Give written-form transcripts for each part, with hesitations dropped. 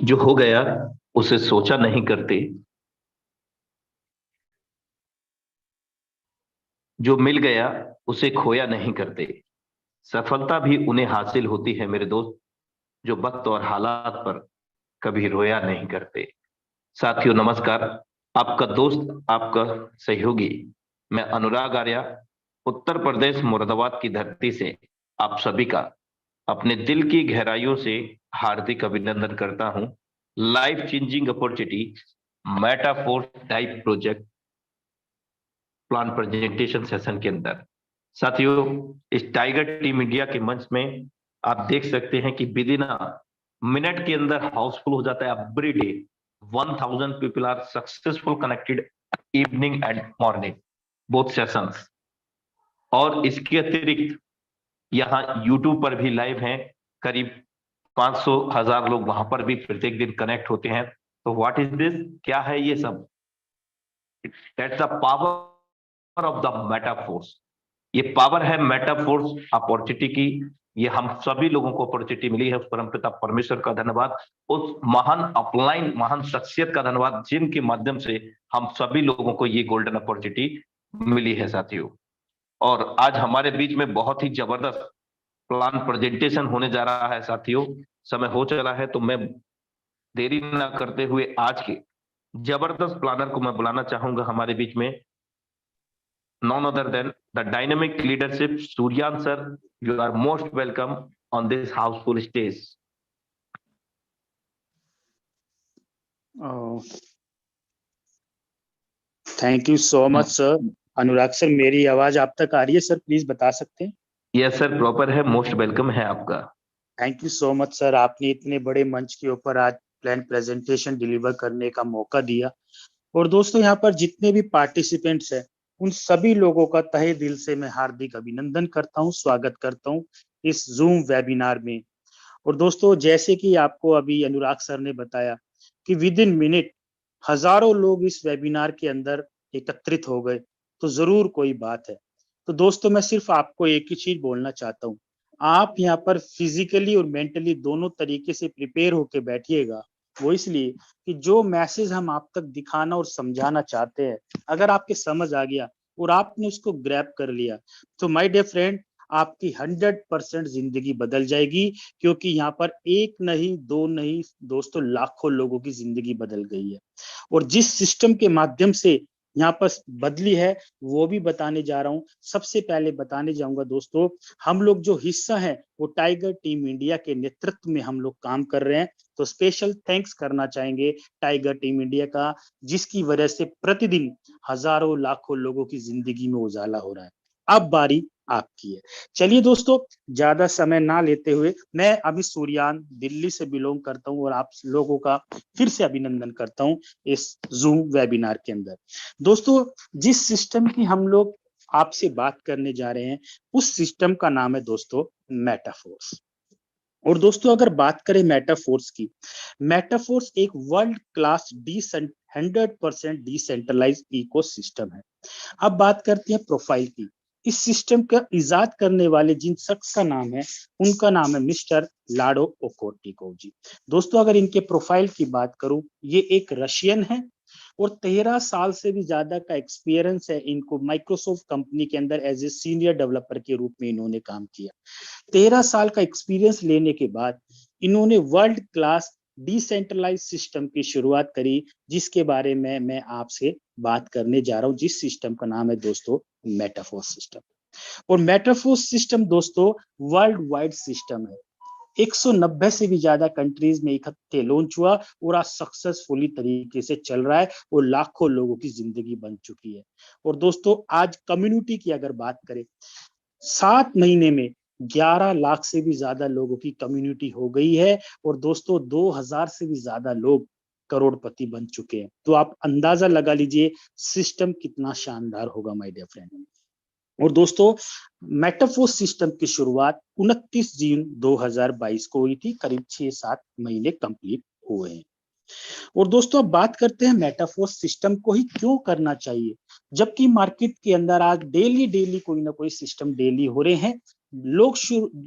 जो हो गया उसे सोचा नहीं करते, जो मिल गया उसे खोया नहीं करते। सफलता भी उन्हें हासिल होती है मेरे दोस्त, जो वक्त और हालात पर कभी रोया नहीं करते। साथियों नमस्कार, आपका दोस्त, आपका सहयोगी, मैं अनुराग आर्या, उत्तर प्रदेश मुरादाबाद की धरती से आप सभी का अपने दिल की गहराइयों से हार्दिक अभिनंदन करता हूं। Life changing opportunity metaphor type project plan presentation session के अंदर। साथियों, इस टाइगर टीम इंडिया के मंच में आप देख सकते हैं कि विद इन मिनट के अंदर हाउसफुल हो जाता है every day. 1000 people are successful connected evening and morning, both sessions. और इसके अतिरिक्त यहाँ यूट्यूब पर भी लाइव हैं, करीब 500,000 लोग वहां पर भी प्रत्येक दिन कनेक्ट होते हैं। तो व्हाट इज दिस, क्या है ये सब? That's the power of the Metaforce. ये पावर है मेटाफोर्स अपॉर्चुनिटी की। ये हम सभी लोगों को अपॉर्चुनिटी मिली है, उस परमपिता परमेश्वर का धन्यवाद, उस महान अपलाइन महान शख्सियत का धन्यवाद जिनके माध्यम से हम सभी लोगों को ये गोल्डन अपॉर्चुनिटी मिली है साथियों। और आज हमारे बीच में बहुत ही जबरदस्त प्लान प्रेजेंटेशन होने जा रहा है साथियों। समय हो चला है तो मैं देरी ना करते हुए आज के जबरदस्त प्लानर को मैं बुलाना चाहूंगा हमारे बीच में। None other than the dynamic leadership, Suryan sir. You are most welcome on this houseful stage. Thank you so much sir. Anurag sir, मेरी आवाज आप तक आ रही है सर? प्लीज बता सकते हैं? यस सर, प्रॉपर है, मोस्ट वेलकम है आपका। Thank you so much sir, आपने इतने बड़े मंच के ऊपर आज प्लान प्रेजेंटेशन डिलीवर करने का मौका दिया। और दोस्तों, यहाँ पर जितने भी पार्टिसिपेंट्स हैं उन सभी लोगों का तहे दिल से मैं हार्दिक अभिनंदन करता हूँ, स्वागत करता हूँ इस जूम वेबिनार में। और दोस्तों, जैसे कि आपको अभी अनुराग सर ने बताया कि विद इन मिनट हजारों लोग इस वेबिनार के अंदर एकत्रित हो गए, तो जरूर कोई बात है। तो दोस्तों, मैं सिर्फ आपको एक ही चीज बोलना चाहता हूँ, आप यहाँ पर फिजिकली और मेंटली दोनों तरीके से प्रिपेयर होके बैठिएगा। वो इसलिए कि जो मैसेज हम आप तक दिखाना और समझाना चाहते हैं, अगर आपके समझ आ गया और आपने उसको ग्रैब कर लिया, तो माय डियर फ्रेंड, आपकी 100% जिंदगी बदल जाएगी। क्योंकि यहाँ पर एक नहीं, दो नहीं दोस्तों, लाखों लोगों की जिंदगी बदल गई है। और जिस सिस्टम के माध्यम से यहाँ पर बदली है, वो भी बताने जा रहा हूँ। सबसे पहले बताने जाऊंगा दोस्तों, हम लोग जो हिस्सा है वो टाइगर टीम इंडिया के नेतृत्व में हम लोग काम कर रहे हैं। तो स्पेशल थैंक्स करना चाहेंगे टाइगर टीम इंडिया का, जिसकी वजह से प्रतिदिन हजारों लाखों लोगों की जिंदगी में उजाला हो रहा है। अब बारी आपकी है। चलिए दोस्तों, ज्यादा समय ना लेते हुए, मैं अभी सूर्यान दिल्ली से बिलोंग करता हूं और आप लोगों का फिर से अभिनंदन करता हूं इस जूम वेबिनार के अंदर। दोस्तों, जिस सिस्टम की हम लोग आपसे बात करने जा रहे हैं, उस सिस्टम का नाम है दोस्तों मेटाफोर्स। और दोस्तों, अगर बात करें मेटाफोर्स की, मेटाफोर्स एक वर्ल्ड क्लास 100% डिसेंट्रलाइज इकोसिस्टम है। अब बात करते हैं प्रोफाइल की। इस सिस्टम का इजाद करने वाले जिन शख्स का नाम है, उनका नाम है मिस्टर लाडो ओकोर्टिकोव जी। दोस्तों, अगर इनके प्रोफाइल की बात करूं, ये एक रशियन है और 13 साल से भी ज्यादा का एक्सपीरियंस है इनको माइक्रोसॉफ्ट कंपनी के अंदर एज ए सीनियर डेवलपर के रूप में इन्होंने काम किया। 13 साल का एक्सपीरियंस लेने के बाद इन्होंने वर्ल्ड क्लास डिसेंट्रलाइज सिस्टम की शुरुआत करी, जिसके बारे में मैं आपसे बात करने जा रहा हूं, जिस सिस्टम का नाम है दोस्तों मेटाफोर्स सिस्टम। और मेटाफोर्स सिस्टम दोस्तों वर्ल्ड वाइड सिस्टम है। 190 से भी ज्यादा कंट्रीज में इकट्ठे लॉन्च हुआ और आज सक्सेसफुली तरीके से चल रहा है और लाखों लोगों की जिंदगी बन चुकी है। और दोस्तों, आज कम्युनिटी की अगर बात करें, 7 महीने में 11 लाख से भी ज्यादा लोगों की कम्युनिटी हो गई है। और दोस्तों, 2000 से भी ज्यादा लोग करोड़पति बन चुके हैं। तो आप अंदाजा लगा लीजिए सिस्टम कितना शानदार होगा माय डियर फ्रेंड। और दोस्तों, मेटाफोर्स सिस्टम की शुरुआत 29 जून 2022 को हुई थी। करीब 6-7 महीने कंप्लीट हुए हैं। और दोस्तों, अब बात करते हैं मेटाफोर्स सिस्टम को ही क्यों करना चाहिए, जबकि मार्केट के अंदर आज डेली डेली कोई ना कोई सिस्टम डेली हो रहे हैं लोग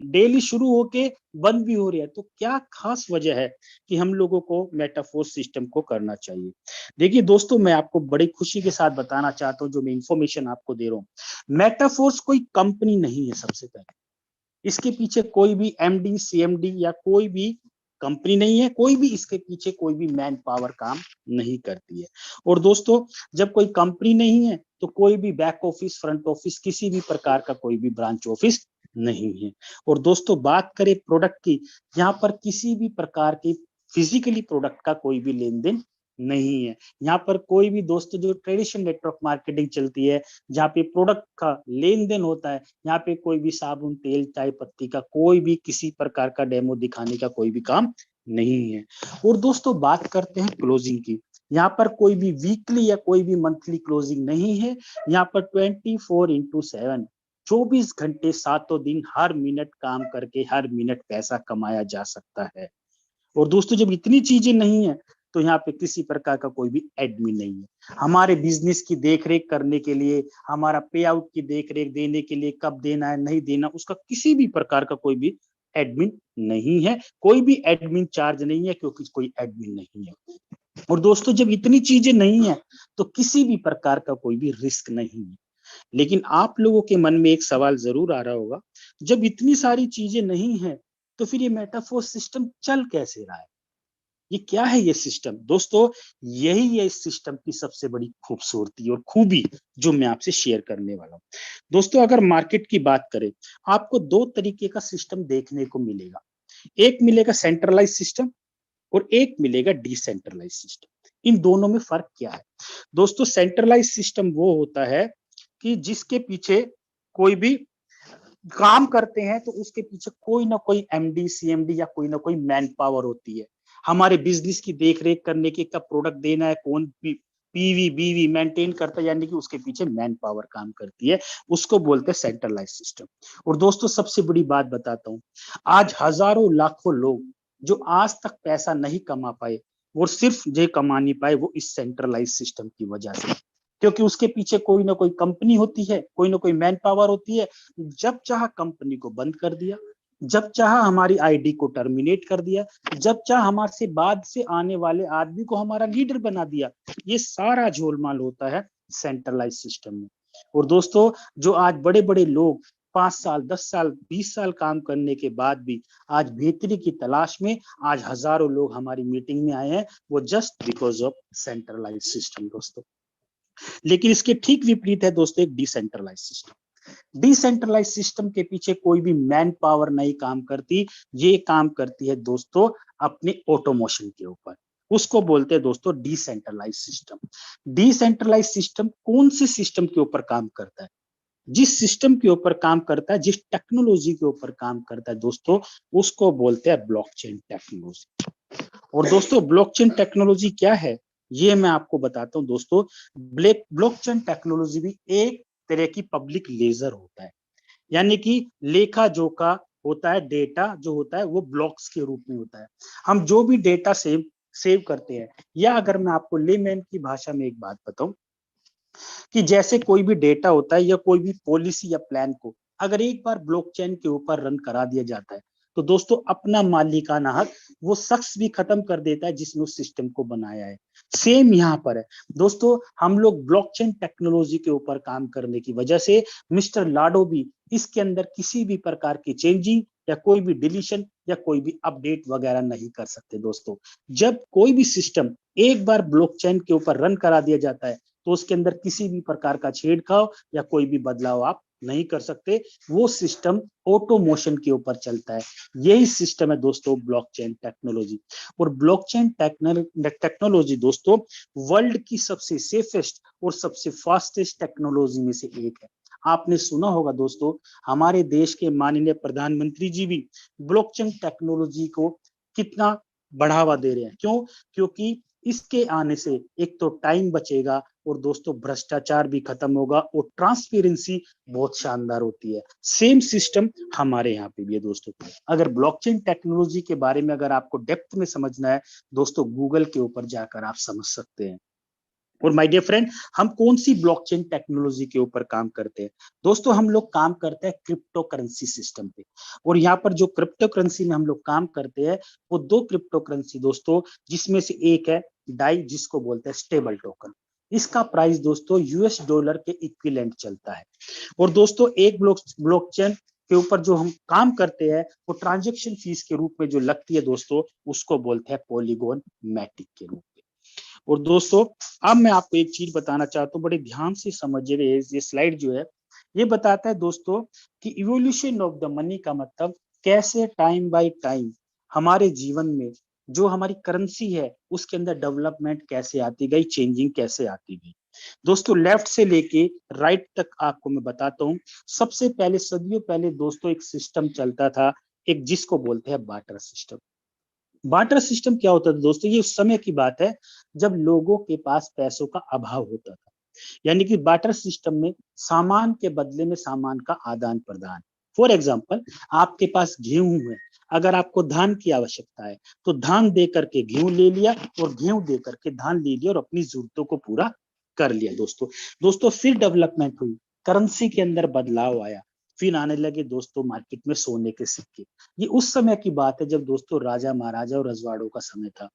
डेली शुरू होके बंद भी हो रही है, तो क्या खास वजह है कि हम लोगों को मेटाफोर्स सिस्टम को करना चाहिए? देखिए दोस्तों, मैं आपको बड़ी खुशी के साथ बताना चाहता हूँ, जो मैं इंफॉर्मेशन आपको दे रहा हूँ, मेटाफोर्स कोई कंपनी नहीं है। सबसे पहले इसके पीछे कोई भी एमडी सीएमडी या कोई भी कंपनी नहीं है, कोई भी इसके पीछे कोई भी मैन पावर काम नहीं करती है। और दोस्तों, जब कोई कंपनी नहीं है तो कोई भी बैक ऑफिस फ्रंट ऑफिस किसी भी प्रकार का कोई भी ब्रांच ऑफिस नहीं है। और दोस्तों, बात करें प्रोडक्ट की, यहाँ पर किसी भी प्रकार की फिजिकली प्रोडक्ट का कोई भी लेन देन नहीं है। यहाँ पर कोई भी दोस्तों जो ट्रेडिशनल नेटवर्क मार्केटिंग चलती है, जहाँ पे प्रोडक्ट का लेन देन होता है, यहाँ पे कोई भी साबुन तेल चाय पत्ती का कोई भी किसी प्रकार का डेमो दिखाने का कोई भी काम नहीं है। और दोस्तों, बात करते हैं क्लोजिंग की, यहाँ पर कोई भी वीकली या कोई भी मंथली क्लोजिंग नहीं है। यहाँ पर 24/7 24 घंटे सातों दिन हर मिनट काम करके हर मिनट पैसा कमाया जा सकता है। और दोस्तों, जब इतनी चीजें नहीं है तो यहाँ पे किसी प्रकार का कोई भी एडमिन नहीं है। हमारे बिजनेस की देखरेख करने के लिए, हमारा पे आउट की देखरेख देने के लिए, कब देना है नहीं देना, उसका किसी भी प्रकार का कोई भी एडमिन नहीं है। कोई भी एडमिन चार्ज नहीं है, क्योंकि कोई एडमिन नहीं है। और दोस्तों, जब इतनी चीजें नहीं है तो किसी भी प्रकार का कोई भी रिस्क नहीं है। लेकिन आप लोगों के मन में एक सवाल जरूर आ रहा होगा, जब इतनी सारी चीजें नहीं है तो फिर ये मेटाफोर सिस्टम चल कैसे रहा है? ये क्या है ये सिस्टम? दोस्तों, यही है इस सिस्टम की सबसे बड़ी खूबसूरती और खूबी, जो मैं आपसे शेयर करने वाला हूँ। दोस्तों, अगर मार्केट की बात करें, आपको दो तरीके का सिस्टम देखने को मिलेगा। एक मिलेगा सेंट्रलाइज सिस्टम और एक मिलेगा डिसेंट्रलाइज सिस्टम। इन दोनों में फर्क क्या है? दोस्तों, सेंट्रलाइज सिस्टम वो होता है कि जिसके पीछे कोई भी काम करते हैं तो उसके पीछे कोई ना कोई एमडी सीएमडी या कोई ना कोई मैन पावर होती है। हमारे बिजनेस की देखरेख करने के, कब प्रोडक्ट देना है, कौन पीवी बीवी मेंटेन करता है, यानी कि उसके पीछे मैन पावर काम करती है। उसको बोलते हैं सेंट्रलाइज सिस्टम। और दोस्तों, सबसे बड़ी बात बताता हूँ, आज हजारों लाखों लोग जो आज तक पैसा नहीं कमा पाए, वो सिर्फ ये कमा नहीं पाए वो इस सेंट्रलाइज सिस्टम की वजह से, क्योंकि उसके पीछे कोई ना कोई कंपनी होती है, कोई ना कोई मैन पावर होती है। जब चाह कंपनी को बंद कर दिया, जब चाह हमारी आईडी को टर्मिनेट कर दिया, जब चाह हमारे से बाद से आने वाले आदमी को हमारा लीडर बना दिया। ये सारा झोलमाल होता है सेंट्रलाइज सिस्टम में। और दोस्तों, जो आज बड़े बड़े लोग 5 साल 10 साल 20 साल काम करने के बाद भी आज बेहतरी की तलाश में, आज हजारों लोग हमारी मीटिंग में आए हैं, वो just because of centralise system दोस्तों। लेकिन इसके ठीक विपरीत है दोस्तों एक डिसेंट्रलाइज सिस्टम। डिसेंट्रलाइज सिस्टम के पीछे कोई भी मैन पावर नहीं काम करती, ये काम करती है दोस्तों अपने ऑटोमोशन के ऊपर। उसको बोलते हैं दोस्तों डिसेंट्रलाइज सिस्टम। डिसेंट्रलाइज सिस्टम कौन से सिस्टम के ऊपर काम करता है? जिस सिस्टम के ऊपर काम करता है, जिस टेक्नोलॉजी के ऊपर काम करता है दोस्तों, उसको बोलते हैं ब्लॉकचेन टेक्नोलॉजी। और दोस्तों, ब्लॉकचेन टेक्नोलॉजी क्या है, ये मैं आपको बताता हूं दोस्तों। ब्लॉकचेन टेक्नोलॉजी भी एक तरह की पब्लिक लेजर होता है, यानी कि लेखा जोखा होता है। डेटा जो होता है वो ब्लॉक्स के रूप में होता है। हम जो भी डेटा सेव करते हैं, या अगर मैं आपको लेमैन की भाषा में एक बात बताऊं, कि जैसे कोई भी डेटा होता है या कोई भी पॉलिसी या प्लान को अगर एक बार ब्लॉकचेन के ऊपर रन करा दिया जाता है, तो दोस्तों अपना मालिकाना हक वो शख्स भी खत्म कर देता है जिसने उस सिस्टम को बनाया है। सेम यहाँ पर है दोस्तों। हम लोग ब्लॉकचेन टेक्नोलॉजी के ऊपर काम करने की वजह से मिस्टर लाडो भी इसके अंदर किसी भी प्रकार की चेंजिंग या कोई भी डिलीशन या कोई भी अपडेट वगैरह नहीं कर सकते दोस्तों। जब कोई भी सिस्टम एक बार ब्लॉकचेन के ऊपर रन करा दिया जाता है, तो उसके अंदर किसी भी प्रकार का छेड़छाड़ या कोई भी बदलाव आप नहीं कर सकते। वो सिस्टम ऑटोमोशन के ऊपर चलता है। यही सिस्टम है दोस्तों ब्लॉकचेन टेक्नोलॉजी। और ब्लॉकचेन टेक्नोलॉजी दोस्तों वर्ल्ड की सबसे सेफेस्ट और सबसे फास्टेस्ट टेक्नोलॉजी में से एक है। आपने सुना होगा दोस्तों, हमारे देश के माननीय प्रधानमंत्री जी भी ब्लॉकचेन टेक्नोलॉजी को कितना बढ़ावा दे रहे हैं। क्यों? क्योंकि इसके आने से एक तो टाइम बचेगा, और दोस्तों भ्रष्टाचार भी खत्म होगा, और ट्रांसपेरेंसी बहुत शानदार होती है। सेम सिस्टम हमारे यहाँ पे भी है दोस्तों। अगर ब्लॉकचेन टेक्नोलॉजी के बारे में अगर आपको डेप्थ में समझना है दोस्तों, गूगल के ऊपर जाकर आप समझ सकते हैं। और माय डियर फ्रेंड, हम कौन सी ब्लॉकचेन टेक्नोलॉजी के ऊपर काम करते हैं? दोस्तों हम लोग काम करते हैं क्रिप्टो करेंसी सिस्टम पे। और यहाँ पर जो क्रिप्टो करेंसी में हम लोग काम करते हैं वो दो क्रिप्टो करेंसी दोस्तों, जिसमें से एक है डाई, जिसको बोलते हैं स्टेबल टोकन। इसका प्राइस दोस्तों यूएस डॉलर के इक्विवेलेंट चलता है। और दोस्तों एक ब्लॉकचेन के ऊपर जो हम काम करते हैं वो ट्रांजैक्शन फीस के रूप में जो लगती है दोस्तों, उसको बोलते हैं पॉलीगॉन मैटिक के रूप में। और दोस्तों अब मैं आपको एक चीज बताना चाहता हूँ, बड़े ध्यान से समझिए। ये स्लाइड जो है ये बताता है दोस्तों कि इवोल्यूशन ऑफ द मनी का मतलब कैसे टाइम बाय टाइम हमारे जीवन में जो हमारी करेंसी है उसके अंदर डेवलपमेंट कैसे आती गई, चेंजिंग कैसे आती गई। दोस्तों लेफ्ट से लेके राइट तक आपको मैं बताता हूँ। सबसे पहले सदियों पहले दोस्तों एक सिस्टम चलता था, एक जिसको बोलते हैं बार्टर सिस्टम। बार्टर सिस्टम क्या होता था दोस्तों? ये उस समय की बात है जब लोगों के पास पैसों का अभाव होता था। यानी कि बार्टर सिस्टम में सामान के बदले में सामान का आदान प्रदान। फॉर एग्जाम्पल, आपके पास गेहूं है, अगर आपको धान की आवश्यकता है तो धान दे करके गेहूं ले लिया और गेहूं दे करके धान ले लिया और अपनी जरूरतों को पूरा कर लिया दोस्तों फिर डेवलपमेंट हुई, करेंसी के अंदर बदलाव आया। फिर आने लगे दोस्तों मार्केट में सोने के सिक्के। ये उस समय की बात है जब दोस्तों राजा महाराजा और रजवाड़ों का समय था।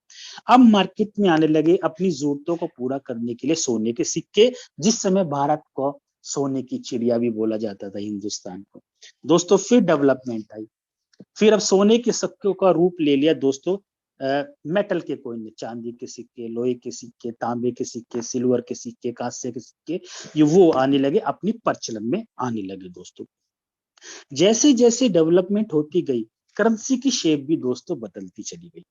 अब मार्केट में आने लगे अपनी जरूरतों को पूरा करने के लिए सोने के सिक्के, जिस समय भारत को सोने की चिड़िया भी बोला जाता था, हिंदुस्तान को। दोस्तों फिर डेवलपमेंट आई, फिर अब सोने के सिक्कों का रूप ले लिया दोस्तों मेटल के कोइन ने, चांदी के सिक्के, लोहे के सिक्के, तांबे के सिक्के, सिल्वर के सिक्के, कांस्य के सिक्के, ये वो आने लगे, अपनी प्रचलन में आने लगे दोस्तों। जैसे जैसे डेवलपमेंट होती गई करेंसी की शेप भी दोस्तों बदलती चली गई।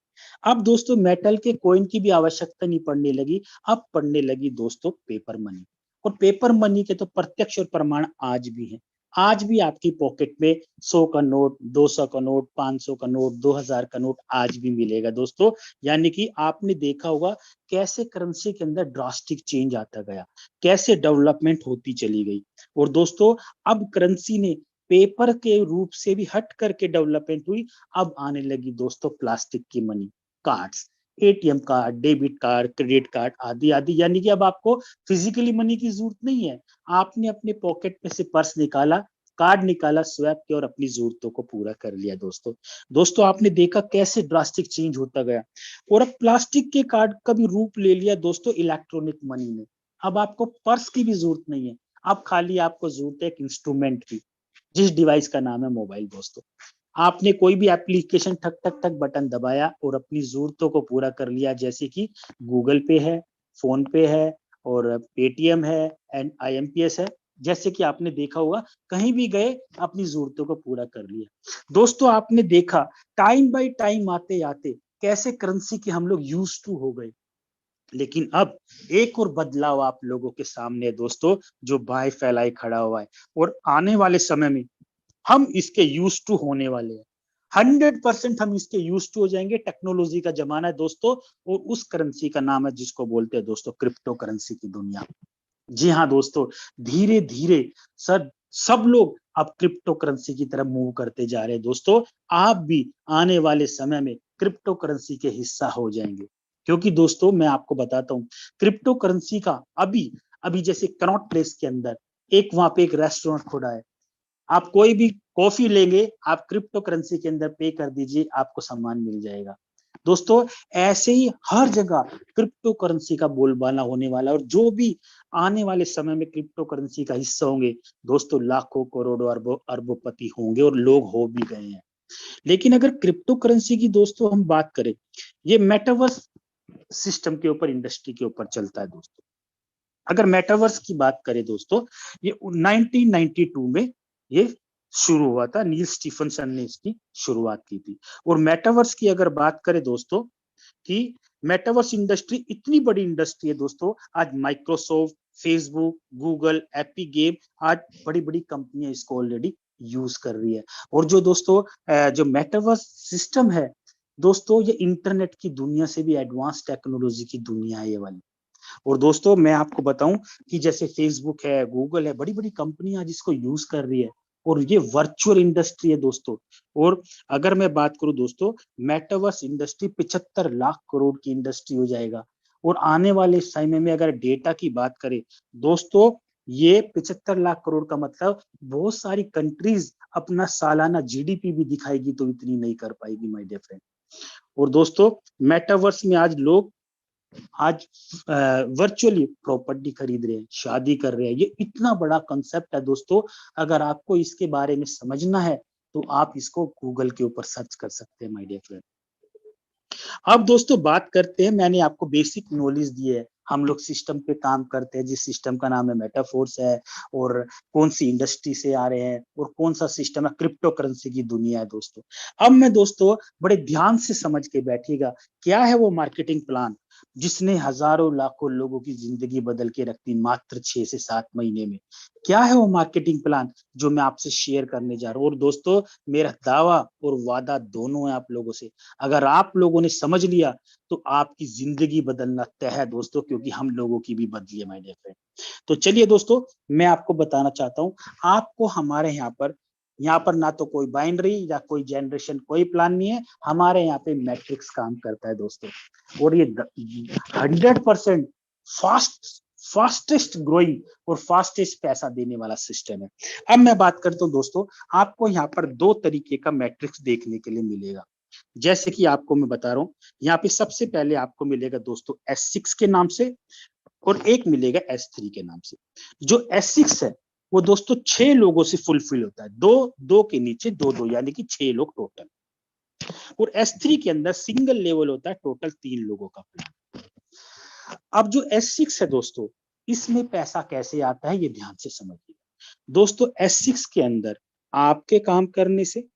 अब दोस्तों मेटल के कॉइन की भी आवश्यकता नहीं पड़ने लगी, अब पड़ने लगी दोस्तों पेपर मनी। और पेपर मनी के तो प्रत्यक्ष और प्रमाण आज भी हैं। आज भी आपकी पॉकेट में 100 का नोट, 200 का नोट, 500 का नोट, 2000 का नोट आज भी मिलेगा दोस्तों। यानी कि आपने देखा होगा कैसे करेंसी के अंदर ड्रास्टिक चेंज आता गया, कैसे डेवलपमेंट होती चली गई। और दोस्तों अब करेंसी ने पेपर के रूप से भी हट करके डेवलपमेंट हुई। अब आने लगी दोस्तों प्लास्टिक की money, cards, ATM card, debit card, credit card आदि आदि। यानी कि अब आपको फिजिकली मनी की जरूरत नहीं है, आपने अपने पॉकेट में से पर्स निकाला, कार्ड निकाला, स्वैप किया और अपनी जरूरतों को पूरा कर लिया दोस्तों आपने देखा कैसे ड्रास्टिक चेंज होता गया। और अब प्लास्टिक के कार्ड का भी रूप ले लिया दोस्तों इलेक्ट्रॉनिक मनी ने। अब आपको पर्स की भी जरूरत नहीं है, अब खाली आपको जरूरत है एक इंस्ट्रूमेंट की, जिस डिवाइस का नाम है मोबाइल दोस्तों। आपने कोई भी एप्लीकेशन ठक ठक ठक बटन दबाया और अपनी जरूरतों को पूरा कर लिया, जैसे कि गूगल पे है, फोन पे है और पेटीएम है एंड आईएमपीएस है। जैसे कि आपने देखा होगा कहीं भी गए अपनी जरूरतों को पूरा कर लिया। दोस्तों आपने देखा टाइम बाय टाइम आते आते कैसे करेंसी के हम लोग यूज टू हो गए। लेकिन अब एक और बदलाव आप लोगों के सामने है दोस्तों, जो बाएं फैलाए खड़ा हुआ है। और आने वाले समय में हम इसके यूज टू होने वाले हैं, 100% हम इसके यूज टू हो जाएंगे। टेक्नोलॉजी का जमाना है दोस्तों, और उस करेंसी का नाम है जिसको बोलते हैं दोस्तों क्रिप्टो करेंसी की दुनिया। जी हाँ दोस्तों, धीरे धीरे सब लोग अब क्रिप्टो करेंसी की तरफ मूव करते जा रहे हैं दोस्तों। आप भी आने वाले समय में क्रिप्टो करेंसी के हिस्सा हो जाएंगे, क्योंकि दोस्तों मैं आपको बताता हूँ क्रिप्टो करेंसी का अभी अभी जैसे कनॉट प्लेस के अंदर एक वहां पे एक रेस्टोरेंट खुला है। आप कोई भी कॉफी लेंगे, आप क्रिप्टो करेंसी के अंदर पे कर दीजिए, आपको सामान मिल जाएगा दोस्तों। ऐसे ही हर जगह क्रिप्टो करेंसी का बोलबाला होने वाला है, और जो भी आने वाले समय में क्रिप्टो करेंसी का हिस्सा होंगे दोस्तों, लाखों करोड़ों अरबों अरबोपति होंगे और लोग हो भी गए हैं। लेकिन अगर क्रिप्टो करेंसी की दोस्तों हम बात करें, ये मेटावर्स सिस्टम के ऊपर, इंडस्ट्री के ऊपर चलता है दोस्तों। अगर मेटावर्स की बात करें दोस्तों, ये 1992 में ये शुरू हुआ था, नील स्टीफनसन ने इसकी शुरुआत की थी। और मेटावर्स की अगर बात करें दोस्तों, कि मेटावर्स इंडस्ट्री इतनी बड़ी इंडस्ट्री है दोस्तों, आज Microsoft, Facebook, Google, epic game, आज बड़ी बड़ी कंपनियां इसको ऑलरेडी यूज कर रही है। और जो दोस्तों जो मेटावर्स सिस्टम है दोस्तों, ये इंटरनेट की दुनिया से भी एडवांस टेक्नोलॉजी की दुनिया है ये वाली। और दोस्तों मैं आपको बताऊं कि जैसे फेसबुक है, गूगल है, बड़ी बड़ी कंपनियां जिसको यूज कर रही है, और ये वर्चुअल इंडस्ट्री है दोस्तों। और अगर मैं बात करूं दोस्तों, मेटावर्स इंडस्ट्री 75 लाख करोड़ की इंडस्ट्री हो जाएगा। और आने वाले समय में अगर डेटा की बात करें दोस्तों, ये 75 लाख करोड़ का मतलब बहुत सारी कंट्रीज अपना सालाना जीडीपी भी दिखाएगी तो इतनी नहीं कर पाएगी माय डियर फ्रेंड। और दोस्तों मेटावर्स में आज वर्चुअली प्रॉपर्टी खरीद रहे हैं, शादी कर रहे हैं, ये इतना बड़ा कंसेप्ट है दोस्तों। अगर आपको इसके बारे में समझना है तो आप इसको गूगल के ऊपर सर्च कर सकते हैं माय डियर फ्रेंड। अब दोस्तों बात करते हैं, मैंने आपको बेसिक नॉलेज दी है, हम लोग सिस्टम पे काम करते हैं जिस सिस्टम का नाम है मेटाफोर्स है, और कौन सी इंडस्ट्री से आ रहे हैं और कौन सा सिस्टम है, क्रिप्टो करेंसी की दुनिया है दोस्तों। अब मैं दोस्तों बड़े ध्यान से समझ के बैठिएगा, क्या है वो मार्केटिंग प्लान जिसने हजारों लाखों लोगों की जिंदगी बदल के रख दी मात्र 6 से 7 महीने में। क्या है वो मार्केटिंग प्लान जो मैं आपसे शेयर करने जा रहा हूँ। और दोस्तों मेरा दावा और वादा दोनों है आप लोगों से, अगर आप लोगों ने समझ लिया तो आपकी जिंदगी बदलना तय है दोस्तों, क्योंकि हम लोगों की भी बदली है माय डियर फ्रेंड। तो चलिए दोस्तों मैं आपको बताना चाहता हूँ, आपको हमारे यहाँ पर ना तो कोई बाइनरी या कोई जनरेशन कोई प्लान नहीं है, हमारे यहाँ पे मैट्रिक्स काम करता है दोस्तों। और ये 100% फास्टेस्ट ग्रोइंग और फास्टेस्ट पैसा देने वाला सिस्टम है। अब मैं बात करता हूँ दोस्तों, आपको यहाँ पर दो तरीके का मैट्रिक्स देखने के लिए मिलेगा। जैसे कि आपको मैं बता रहा हूँ, यहाँ पे सबसे पहले आपको मिलेगा दोस्तों S6 के नाम से, और एक मिलेगा S3 के नाम से। जो S6 है वो दोस्तों 6 लोगों से फुलफिल होता है, दो दो के नीचे दो दो, यानी कि 6 लोग टोटल। और S3 के अंदर सिंगल लेवल होता है, टोटल 3 लोगों का प्लान। अब जो S6 है दोस्तों, इसमें पैसा कैसे आता है ये ध्यान से समझिए दोस्तों। S6 के अंदर आपके काम करने से,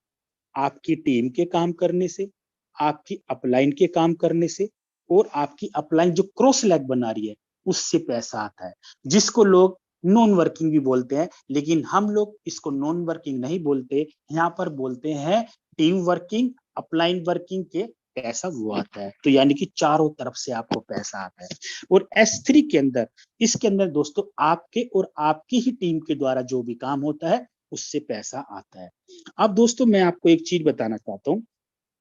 आपकी टीम के काम करने से, आपकी अपलाइन के काम करने से, और आपकी अपलाइन जो क्रॉस लैग बना रही है उससे पैसा आता है, जिसको लोग नॉन वर्किंग भी बोलते हैं, लेकिन हम लोग इसको नॉन वर्किंग नहीं बोलते, यहाँ पर बोलते हैं टीम वर्किंग, अपलाइन वर्किंग के पैसा वो आता है। तो यानी कि चारों तरफ से आपको पैसा आता है। और S3 के अंदर, इसके अंदर दोस्तों आपके और आपकी ही टीम के द्वारा जो भी काम होता है उससे पैसा आता है। अब दोस्तों मैं आपको एक चीज बताना चाहता हूँ,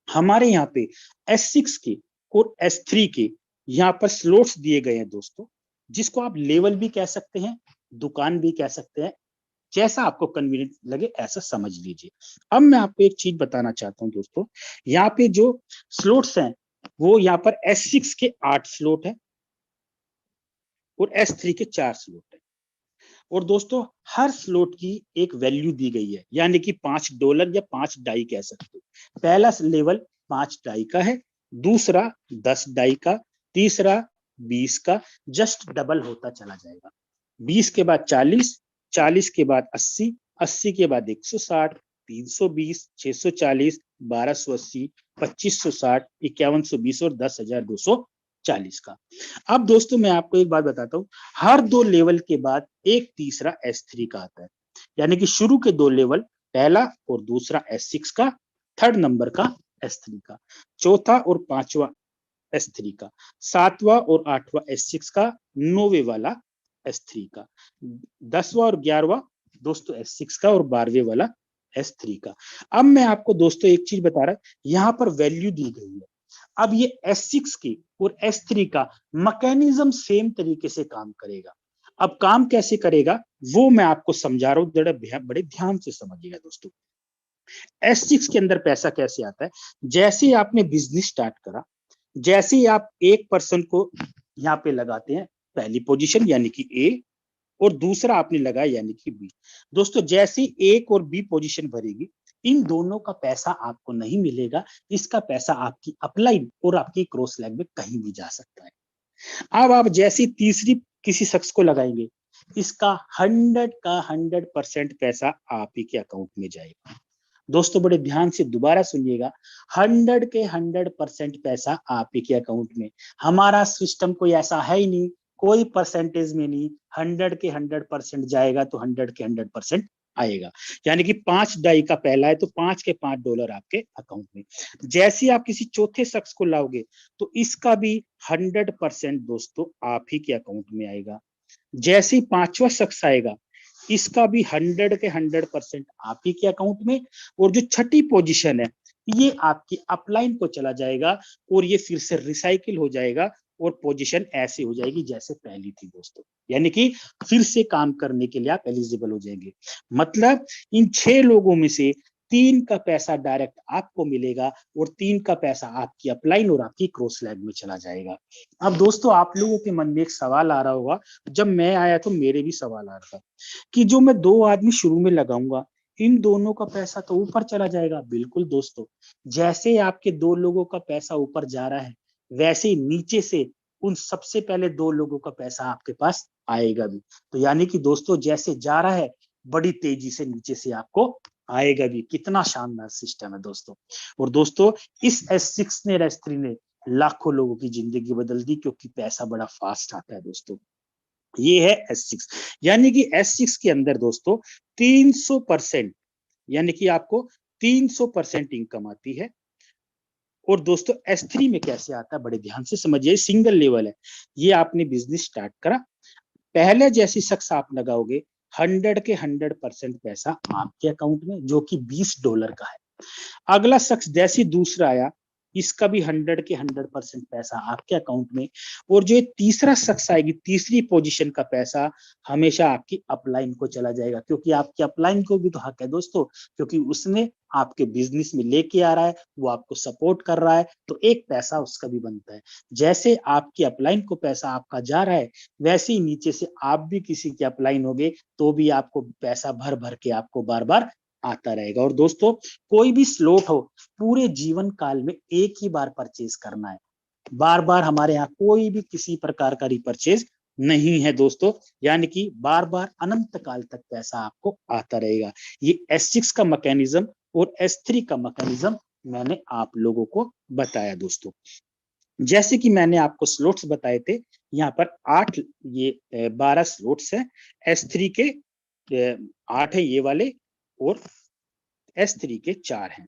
हमारे यहाँ पे S6 के और S3 के यहाँ पर स्लॉट्स दिए गए हैं दोस्तों, जिसको आप लेवल भी कह सकते हैं, दुकान भी कह सकते हैं, जैसा आपको कन्वीनियंट लगे ऐसा समझ लीजिए। अब मैं आपको एक चीज बताना चाहता हूँ दोस्तों, यहाँ पे जो स्लॉट्स हैं वो यहाँ पर S6 के 8 स्लॉट है और S3 के 4 स्लॉट है। और दोस्तों हर स्लॉट की एक वैल्यू दी गई है, यानी कि $5 या 5 डाई कह सकते हो। पहला लेवल 5 डाई का है, दूसरा 10 डाई का, तीसरा 20 का, जस्ट डबल होता चला जाएगा। 20 के बाद 40, 40 के बाद 80, 80 के बाद 160, 320, 640, 1280, 2560, 5120 और 10,240 का। अब दोस्तों मैं आपको एक बात बताता हूँ, हर 2 लेवल के बाद एक तीसरा S3 का आता है, यानी कि शुरू के 2 लेवल, पहला और दूसरा S6 का, थर्ड नंबर का S3 का, चौथा और पांचवा S3 का, सातवां और आठवां S6 का, 9वें वाला S3 का, 10वां और 11वां दोस्तों S6 का, और 12वें वाला S3 का। अब मैं आपको दोस्तों एक चीज बता रहा, यहाँ पर वैल्यू दी गई है। अब ये S6 की और S3 का मैकेनिज्म सेम तरीके से काम करेगा। अब काम कैसे करेगा वो मैं आपको समझा रहा हूँ, बड़े ध्यान से समझिएगा दोस्तों। S6 के अंदर पैसा कैसे आता है, जैसे ही आपने बिजनेस स्टार्ट करा, जैसे ही आप एक पर्सन को यहाँ पे लगाते हैं पहली पोजीशन यानी कि A, और दूसरा आपने लगाया यानी कि B। दोस्तों जैसे A और B पोजीशन भरेगी, इन दोनों का पैसा आपको नहीं मिलेगा, इसका पैसा आपकी अपलाइन और आपकी क्रॉस लैग में कहीं भी जा सकता है। अब आप जैसी तीसरी किसी शख्स को लगाएंगे, इसका 100 का 100% पैसा आप ही के अकाउंट में जाएगा। दोस्तों बड़े ध्यान से दोबारा सुनिएगा, 100 के 100% पैसा आप ही के अकाउंट में। हमारा सिस्टम कोई ऐसा है ही नहीं, कोई परसेंटेज में नहीं, 100 के 100% जाएगा तो 100 के 100% आएगा। यानी कि 5 डाई का पहला है तो 5 के $5 आपके अकाउंट में। जैसे आप किसी चौथे शख्स को लाओगे तो इसका भी 100% दोस्तों आप ही के अकाउंट में आएगा। जैसे ही पांचवा शख्स आएगा, इसका भी 100 के 100% आप ही के अकाउंट में। और जो छठी पोजीशन है ये आपकी अपलाइन को चला जाएगा और ये फिर से रिसाइकिल हो जाएगा और पोजीशन ऐसे हो जाएगी जैसे पहली थी दोस्तों, यानी कि फिर से काम करने के लिए आप एलिजिबल हो जाएंगे। मतलब इन 6 लोगों में से 3 का पैसा डायरेक्ट आपको मिलेगा और 3 का पैसा आपकी अपलाइन और आपकी क्रॉस लैब में चला जाएगा। अब दोस्तों आप लोगों के मन में एक सवाल आ रहा होगा, जब मैं आया तो मेरे भी सवाल आ रहा था कि जो मैं 2 आदमी शुरू में लगाऊंगा, इन दोनों का पैसा तो ऊपर चला जाएगा। बिल्कुल दोस्तों, जैसे आपके 2 लोगों का पैसा ऊपर जा रहा है, वैसे ही नीचे से उन सबसे पहले 2 लोगों का पैसा आपके पास आएगा भी। तो यानी कि दोस्तों जैसे जा रहा है, बड़ी तेजी से नीचे से आपको आएगा भी। कितना शानदार सिस्टम है दोस्तों। और दोस्तों इस S6 ने और S3 ने लाखों लोगों की जिंदगी बदल दी, क्योंकि पैसा बड़ा फास्ट आता है दोस्तों। ये है S6, यानी कि S6 के अंदर दोस्तों 300%, यानी कि आपको 300% इनकम आती है। और दोस्तों S3 में कैसे आता है, बड़े ध्यान से समझिए, सिंगल लेवल है। ये आपने बिजनेस स्टार्ट करा, पहले जैसी शख्स आप लगाओगे 100 के 100% पैसा आपके अकाउंट में, जो कि $20 का है। अगला शख्स जैसे दूसरा आया, इसका भी 100 के 100% पैसा आपके अकाउंट में। और जो तीसरा शख्स आएगी, तीसरी पोजीशन का पैसा हमेशा आपकी अपलाइन को चला जाएगा, क्योंकि आपकी अपलाइन को भी तो हक है दोस्तों, क्योंकि उसने आपके बिजनेस में लेके आ रहा है, वो आपको सपोर्ट कर रहा है, तो एक पैसा उसका भी बनता है। जैसे आपकी अपलाइन को पैसा आपका जा रहा है, वैसे ही नीचे से आप भी किसी की अपलाइन होगे तो भी आपको पैसा भर भर के आपको बार बार आता रहेगा। और दोस्तों कोई भी स्लॉट हो, पूरे जीवन काल में एक ही बार परचेज करना है। बार बार हमारे यहाँ कोई भी किसी प्रकार का रिपर्चेज नहीं है दोस्तों, यानी कि बार बार अनंत काल तक पैसा आपको आता रहेगा। ये S6 का मैकेनिज्म और S3 का मैकेनिज्म मैंने आप लोगों को बताया दोस्तों। जैसे कि मैंने आपको स्लॉट्स बताए थे, यहाँ पर 8 ये 12 स्लॉट्स है। S3 के 8 है ये वाले, और S3 के 4 हैं।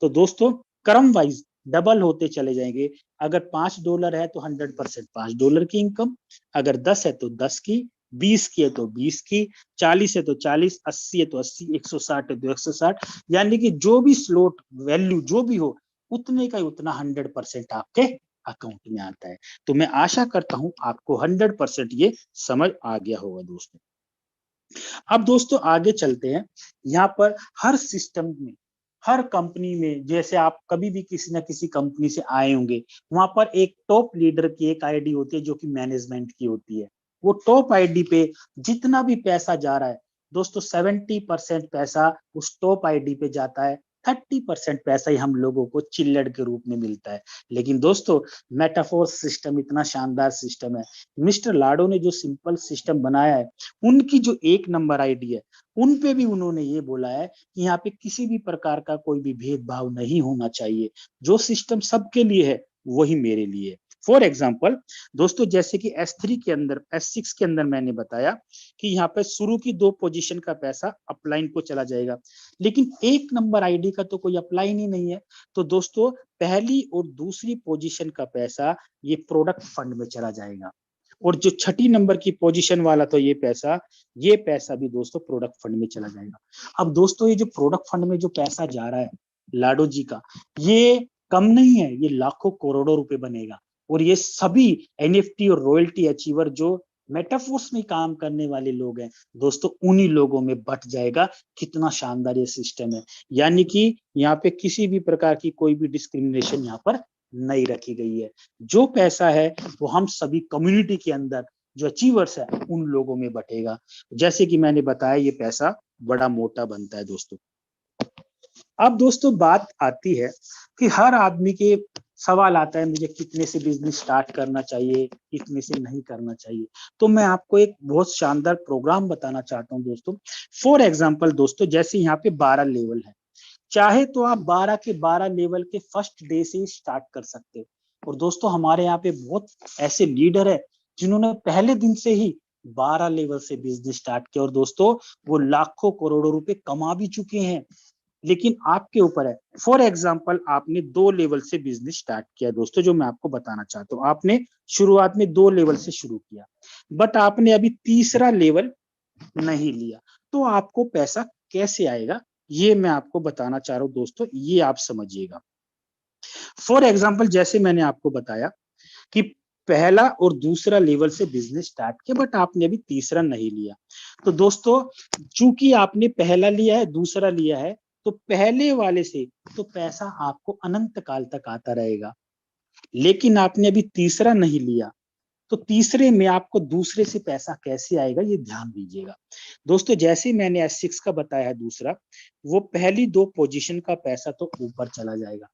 तो दोस्तों क्रम वाइज डबल होते चले जाएंगे। अगर $5 है तो 100% $5 की इनकम, अगर 10 है तो 10 की, 20 की है तो 20 की, 40 है तो 40, 80 है तो 80, 160 है तो 160, यानी कि जो भी स्लॉट वैल्यू जो भी हो, उतने का ही उतना 100% आपके अकाउंट में आता है। तो मैं आशा करता हूं आपको 100% ये समझ आ गया होगा दोस्तों। अब दोस्तों आगे चलते हैं। यहाँ पर हर सिस्टम में, हर कंपनी में, जैसे आप कभी भी किसी ना किसी कंपनी से आए होंगे, वहां पर एक टॉप लीडर की एक आईडी होती है जो कि मैनेजमेंट की होती है। वो टॉप आईडी पे जितना भी पैसा जा रहा है दोस्तों, 70% पैसा उस टॉप आईडी पे जाता है, 30% पैसा ही हम लोगों को चिल्लड़ के रूप में मिलता है। लेकिन दोस्तों मेटाफोर सिस्टम इतना शानदार सिस्टम है, मिस्टर लाडो ने जो सिंपल सिस्टम बनाया है, उनकी जो 1 नंबर आईडी है, उन पे भी उन्होंने ये बोला है कि यहाँ पे किसी भी प्रकार का कोई भी भेदभाव नहीं होना चाहिए। जो सिस्टम सबके लिए है वही मेरे लिए है। फॉर एग्जाम्पल दोस्तों, जैसे कि S3 के अंदर, S6 के अंदर मैंने बताया कि यहाँ पे शुरू की 2 पोजीशन का पैसा अपलाइन को चला जाएगा, लेकिन 1 नंबर आईडी का तो कोई अपलाइन ही नहीं है। तो दोस्तों पहली और दूसरी पोजीशन का पैसा ये प्रोडक्ट फंड में चला जाएगा, और जो छठी नंबर की पोजीशन वाला तो ये पैसा भी दोस्तों प्रोडक्ट फंड में चला जाएगा। अब दोस्तों ये जो प्रोडक्ट फंड में जो पैसा जा रहा है लाडो जी का, ये कम नहीं है, ये लाखों करोड़ों रुपए बनेगा। और ये सभी NFT और रॉयल्टी अचीवर जो मेटाफोर्स में काम करने वाले लोग हैं दोस्तों, उन्हीं लोगों में बट जाएगा। कितना शानदार ये सिस्टम है, यानी कि यहाँ पे किसी भी प्रकार की कोई भी डिस्क्रिमिनेशन यहाँ पर नहीं रखी गई है। जो पैसा है वो हम सभी कम्युनिटी के अंदर जो अचीवर्स है उन लोगों में बटेगा। जैसे कि मैंने बताया ये पैसा बड़ा मोटा बनता है दोस्तों। अब दोस्तों बात आती है कि हर आदमी के सवाल आता है, मुझे कितने से बिजनेस स्टार्ट करना चाहिए, कितने से नहीं करना चाहिए। तो मैं आपको एक बहुत शानदार प्रोग्राम बताना चाहता हूं दोस्तों। फॉर एग्जांपल दोस्तों, जैसे यहाँ पे 12 लेवल है, चाहे तो आप 12 के 12 लेवल के फर्स्ट डे से ही स्टार्ट कर सकते हो। और दोस्तों हमारे यहाँ पे बहुत ऐसे लीडर है जिन्होंने पहले दिन से ही 12 लेवल से बिजनेस स्टार्ट किया, और दोस्तों वो लाखों करोड़ों रुपए कमा भी चुके हैं। लेकिन आपके ऊपर है। फॉर एग्जाम्पल आपने 2 लेवल से बिजनेस स्टार्ट किया दोस्तों, जो मैं आपको बताना चाहता हूँ। आपने शुरुआत में 2 लेवल से शुरू किया, बट आपने अभी तीसरा लेवल नहीं लिया, तो आपको पैसा कैसे आएगा ये मैं आपको बताना चाह रहा हूं दोस्तों, ये आप समझिएगा। फॉर एग्जाम्पल जैसे मैंने आपको बताया कि पहला और दूसरा लेवल से बिजनेस स्टार्ट किया, बट आपने अभी तीसरा नहीं लिया। तो दोस्तों चूंकि आपने पहला लिया है, दूसरा लिया है, तो पहले वाले से तो पैसा आपको अनंत काल तक आता रहेगा। लेकिन आपने अभी तीसरा नहीं लिया, तो तीसरे में आपको दूसरे से पैसा कैसे आएगा, ये ध्यान दीजिएगा। दोस्तों जैसे मैंने S6 का बताया है दूसरा, वो पहली दो पोजीशन का पैसा तो ऊपर चला जाएगा,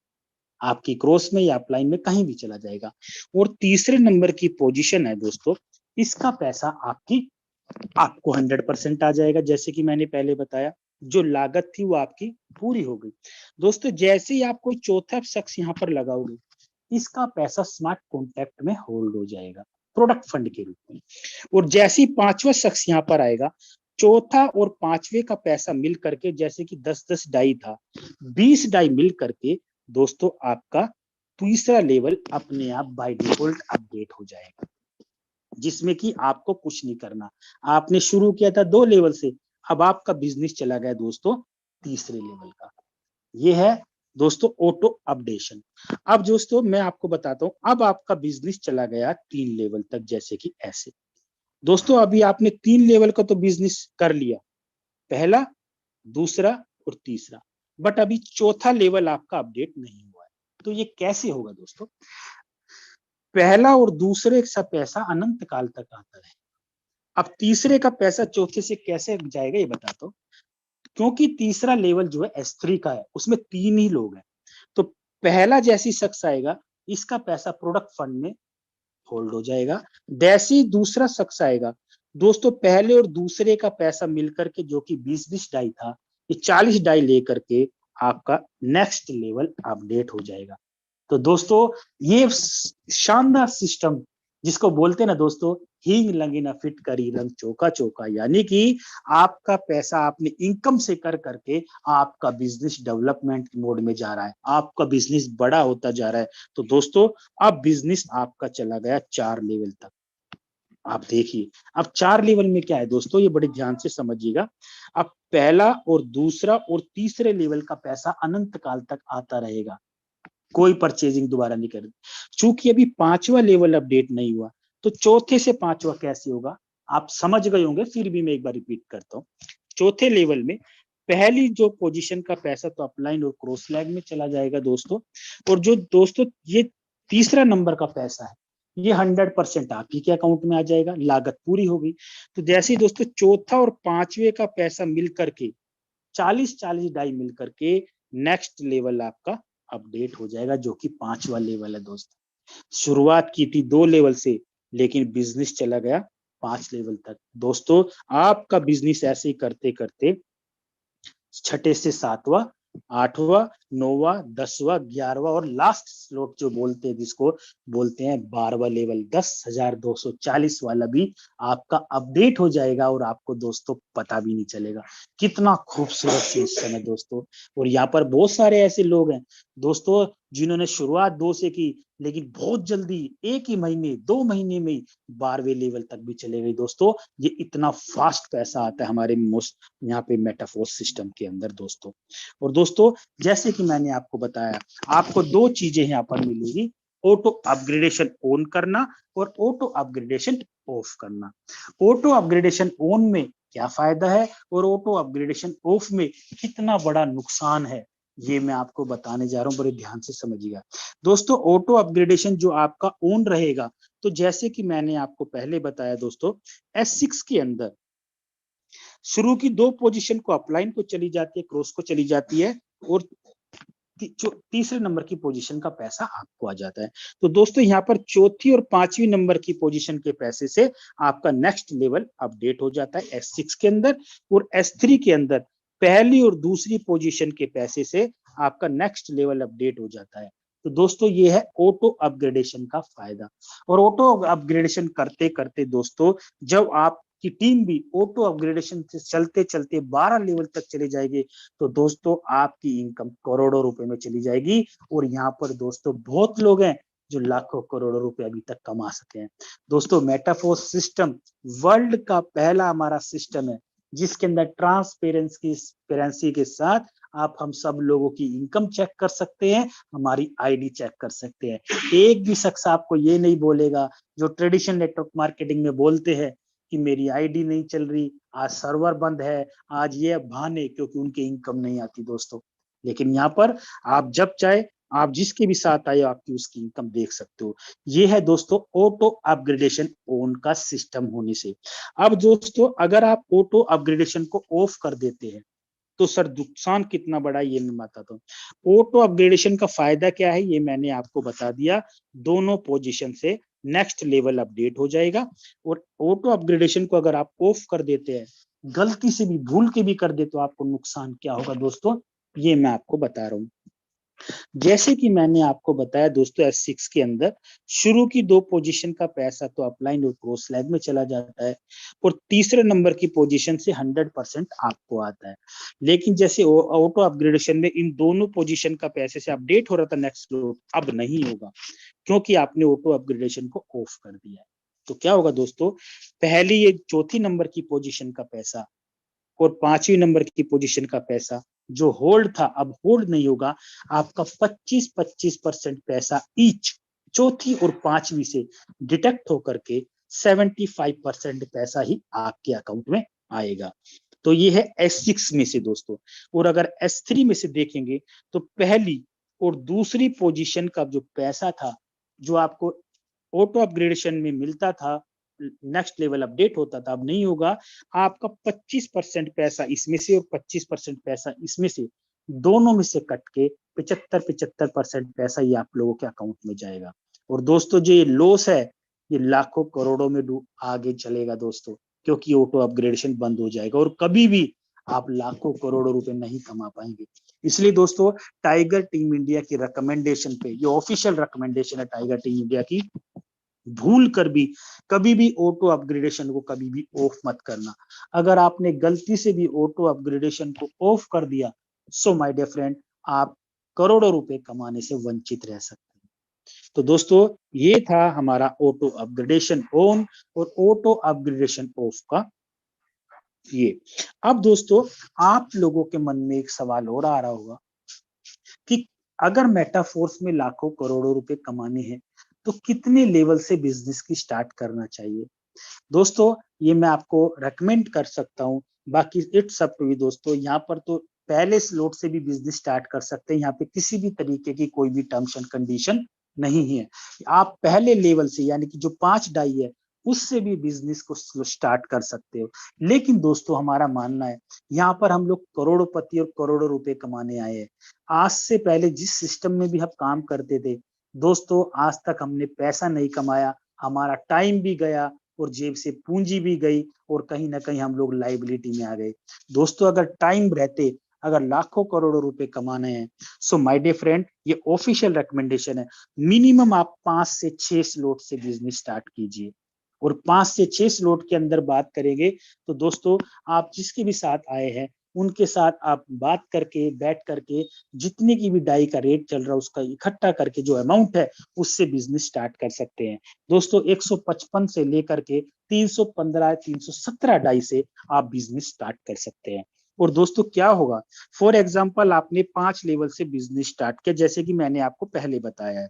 आपकी क्रॉस में या अपलाइन में कहीं भी चला जाएगा। और तीसरे नंबर की पोजीशन है दोस्तों, इसका पैसा आपको 100% आ जाएगा। जैसे कि मैंने पहले बताया, जो लागत थी वो आपकी पूरी हो गई। दोस्तों जैसे ही आप कोई चौथा शख्स यहाँ पर लगाओगे, इसका पैसा स्मार्ट कॉन्ट्रैक्ट में होल्ड हो जाएगा प्रोडक्ट फंड के रूप में। और जैसे ही पांचवा शख्स यहाँ पर आएगा, चौथा और पांचवे का पैसा मिल करके, जैसे कि 10-10 डाई था, 20 डाई मिल करके दोस्तों आपका तीसरा लेवल अपने आप बाय डिफॉल्ट अपडेट हो जाएगा, जिसमें कि आपको कुछ नहीं करना। आपने शुरू किया था 2 लेवल से, अब आपका बिजनेस चला गया दोस्तों तीसरे लेवल का। ये है दोस्तों ऑटो अपडेशन। अब दोस्तों मैं आपको बताता हूं, अब आपका बिजनेस चला गया 3 लेवल तक, जैसे कि ऐसे। दोस्तों अभी आपने 3 लेवल का तो बिजनेस कर लिया, पहला, दूसरा और तीसरा, बट अभी चौथा लेवल आपका अपडेट नहीं हुआ है। तो ये कैसे होगा दोस्तों? पहला और दूसरे का पैसा अनंत काल तक आता है। अब तीसरे का पैसा चौथे से कैसे जाएगा ये बताता हूँ। क्योंकि तीसरा लेवल जो है S3 का है, उसमें 3 ही लोग हैं। तो पहला जैसी शख्स आएगा, इसका पैसा प्रोडक्ट फंड में होल्ड हो जाएगा। जैसे ही दूसरा शख्स आएगा, दोस्तों पहले और दूसरे का पैसा मिलकर के, जो कि 20-20 डाई था, ये 40 डाई लेकर के आपका नेक्स्ट लेवल अपडेट हो जाएगा। तो दोस्तों ये शानदार सिस्टम, जिसको बोलते हैं ना दोस्तों, हींग लंगी ना फिट करी रंग चौका चौका, यानी कि आपका पैसा आपने इनकम से कर करके आपका बिजनेस डेवलपमेंट मोड में जा रहा है, आपका बिजनेस बड़ा होता जा रहा है। तो दोस्तों अब बिजनेस आपका चला गया 4 लेवल तक। आप देखिए अब 4 लेवल में क्या है दोस्तों, ये बड़े ध्यान से समझिएगा। अब पहला और दूसरा और तीसरे लेवल का पैसा अनंत काल तक आता रहेगा, कोई परचेजिंग दोबारा नहीं करेगी। चूंकि अभी 5वां लेवल अपडेट नहीं हुआ, तो चौथे से 5वां कैसे होगा आप समझ गए होंगे, फिर भी मैं एक बार रिपीट करता हूँ। चौथे लेवल में पहली जो पोजीशन का पैसा तो अपलाइन और क्रॉस फ्लैग में चला जाएगा दोस्तों। और जो दोस्तों ये तीसरा नंबर का पैसा है, ये 100% आप ही के अकाउंट में आ जाएगा, लागत पूरी होगी। तो जैसे ही दोस्तों चौथा और पांचवे का पैसा मिल करके 40-40 डाई मिल करके नेक्स्ट लेवल आपका अपडेट हो जाएगा, जो कि 5वां लेवल है दोस्तों। शुरुआत की थी 2 लेवल से, लेकिन बिजनेस चला गया 5 लेवल तक। दोस्तों आपका बिजनेस ऐसे ही करते करते छठे से 7वां, 8वां, 9वां, 10वां, 11वां और लास्ट स्लॉट जो बोलते हैं, जिसको बोलते हैं 12वां लेवल, 10,240 वाला भी आपका अपडेट हो जाएगा, और आपको दोस्तों पता भी नहीं चलेगा। कितना खूबसूरत सिस्टम है दोस्तों। और यहाँ पर बहुत सारे ऐसे लोग हैं दोस्तों, जिन्होंने शुरुआत 2 से की, लेकिन बहुत जल्दी 1 ही महीने 2 महीने में 12वें लेवल तक भी चले गए दोस्तों। ये इतना फास्ट पैसा आता है हमारे यहाँ पे मेटाफोर्स सिस्टम के अंदर दोस्तों। और दोस्तों जैसे कि मैंने आपको बताया, आपको 2 चीजें यहाँ पर मिलेगी, ऑटो अपग्रेडेशन ऑन करना और ऑटो अपग्रेडेशन ऑफ करना। ऑटो अपग्रेडेशन ऑन में क्या फायदा है और ऑटो अपग्रेडेशन ऑफ में कितना बड़ा नुकसान है, ये मैं आपको बताने जा रहा हूं, बड़े ध्यान से समझिएगा। दोस्तों ऑटो अपग्रेडेशन जो आपका ऑन रहेगा, तो जैसे कि मैंने आपको पहले बताया दोस्तों, S6 के अंदर शुरू की 2 पोजीशन को अपलाइन को चली जाती है, क्रॉस को चली जाती है, और तीसरे नंबर की पोजीशन का पैसा आपको आ जाता है। तो दोस्तों यहाँ पर चौथी और 5वीं नंबर की पोजीशन के पैसे से आपका नेक्स्ट लेवल अपडेट हो जाता है S6 के अंदर, और S3 के अंदर पहली और दूसरी पोजीशन के पैसे से आपका नेक्स्ट लेवल अपडेट हो जाता है। तो दोस्तों ये है ऑटो अपग्रेडेशन का फायदा। और ऑटो अपग्रेडेशन करते करते दोस्तों, जब आपकी टीम भी ऑटो अपग्रेडेशन से चलते चलते 12 लेवल तक चले जाएगी, तो दोस्तों आपकी इनकम करोड़ों रुपए में चली जाएगी। और यहाँ पर दोस्तों बहुत लोग हैं जो लाखों करोड़ों रुपए अभी तक कमा सके हैं। दोस्तों मेटाफोर्स सिस्टम वर्ल्ड का पहला हमारा सिस्टम है, जिसके अंदर ट्रांसपेरेंसी के साथ आप हम सब लोगों की इनकम चेक कर सकते हैं, हमारी आईडी चेक कर सकते हैं। एक भी शख्स आपको ये नहीं बोलेगा जो ट्रेडिशनल नेटवर्क मार्केटिंग में बोलते हैं कि मेरी आईडी नहीं चल रही, आज सर्वर बंद है, आज ये बहाने, क्योंकि उनकी इनकम नहीं आती दोस्तों। लेकिन यहाँ पर आप जब चाहे आप जिसके भी साथ आए आपकी उसकी इनकम देख सकते हो। ये है दोस्तों ऑटो अपग्रेडेशन ऑन का सिस्टम होने से। अब दोस्तों अगर आप ऑटो अपग्रेडेशन को ऑफ कर देते हैं तो सर नुकसान कितना बड़ा ये मैं बताता हूँ। ऑटो अपग्रेडेशन का फायदा क्या है ये मैंने आपको बता दिया, दोनों पोजीशन से नेक्स्ट लेवल अपडेट हो जाएगा। और ऑटो अपग्रेडेशन को अगर आप ऑफ कर देते हैं, गलती से भी भूल के भी कर दे तो आपको नुकसान क्या होगा दोस्तों, ये मैं आपको बता रहा हूँ। जैसे कि मैंने आपको बताया दोस्तों S6 के अंदर शुरू की 2 पोजीशन का पैसा तो अपलाइन और क्रॉस लैग में चला जाता है और तीसरे नंबर की पोजीशन से 100% आपको आता है। लेकिन जैसे ऑटो अपग्रेडेशन में इन दोनों पोजीशन का पैसे से अपडेट हो रहा था नेक्स्ट स्लॉट, अब नहीं होगा क्योंकि आपने ऑटो अपग्रेडेशन को ऑफ कर दिया है। तो क्या होगा दोस्तों, पहली ये चौथी नंबर की पोजीशन का पैसा और 5वीं नंबर की पोजीशन का पैसा जो होल्ड था अब होल्ड नहीं होगा। आपका 25-25% पैसा ईच चौथी और 5वीं से डिडक्ट होकर के 75% पैसा ही आपके अकाउंट में आएगा। तो ये है S6 में से दोस्तों। और अगर S3 में से देखेंगे तो पहली और दूसरी पोजीशन का जो पैसा था जो आपको ऑटो अपग्रेडेशन में मिलता था, नेक्स्ट लेवल अपडेट होता था, अब नहीं होगा। आपका 25% पैसा इसमें से और 25% पैसा इसमें से, दोनों में से कट के 75-75% पैसा ये आप लोगों के अकाउंट में जाएगा। और दोस्तों जो ये लॉस है ये लाखों करोड़ों में आगे चलेगा दोस्तों, क्योंकि ऑटो अपग्रेडेशन बंद हो जाएगा और कभी भी आप लाखों करोड़ों रुपए नहीं कमा पाएंगे। इसलिए दोस्तों टाइगर टीम इंडिया की रिकमेंडेशन पे, ये ऑफिशियल रिकमेंडेशन है टाइगर टीम इंडिया की, भूल कर भी कभी भी ऑटो अपग्रेडेशन को कभी भी ऑफ मत करना। अगर आपने गलती से भी ऑटो अपग्रेडेशन को ऑफ कर दिया सो माय डियर फ्रेंड आप करोड़ों रुपए कमाने से वंचित रह सकते हैं। तो दोस्तों ये था हमारा ऑटो अपग्रेडेशन ऑन और ऑटो अपग्रेडेशन ऑफ का ये। अब दोस्तों आप लोगों के मन में एक सवाल और आ रहा होगा कि अगर मेटाफोर्स में लाखों करोड़ों रुपए कमाने हैं तो कितने लेवल से बिजनेस की स्टार्ट करना चाहिए। दोस्तों ये मैं आपको रेकमेंड कर सकता हूँ, बाकी इट्स अप टू यू दोस्तों। यहाँ पर तो पहले स्लॉट से भी बिजनेस स्टार्ट कर सकते हैं, यहाँ पे किसी भी तरीके की कोई भी टर्म्स एंड कंडीशन नहीं है। आप पहले लेवल से यानी कि जो 5 डाई है उससे भी बिजनेस को स्टार्ट कर सकते हो। लेकिन दोस्तों हमारा मानना है यहाँ पर हम लोग करोड़पति और करोड़ों रुपए कमाने आए हैं। आज से पहले जिस सिस्टम में भी हम काम करते थे दोस्तों, आज तक हमने पैसा नहीं कमाया, हमारा टाइम भी गया और जेब से पूंजी भी गई और कहीं ना कहीं हम लोग लाइबिलिटी में आ गए। दोस्तों अगर टाइम रहते अगर लाखों करोड़ों रुपए कमाने हैं सो माय डियर फ्रेंड ये ऑफिशियल रिकमेंडेशन है, मिनिमम आप 5 से 6 स्लॉट से बिजनेस स्टार्ट कीजिए। और 5 से 6 स्लॉट के अंदर बात करेंगे तो दोस्तों आप जिसके भी साथ आए हैं उनके साथ आप बात करके बैठ करके जितने की भी डाई का रेट चल रहा है उसका इकट्ठा करके जो अमाउंट है उससे बिजनेस स्टार्ट कर सकते हैं। दोस्तों 155 से लेकर के 315 317 डाई से आप बिजनेस स्टार्ट कर सकते हैं। और दोस्तों क्या होगा, फॉर एग्जांपल आपने 5 लेवल से बिजनेस स्टार्ट किया जैसे कि मैंने आपको पहले बताया है,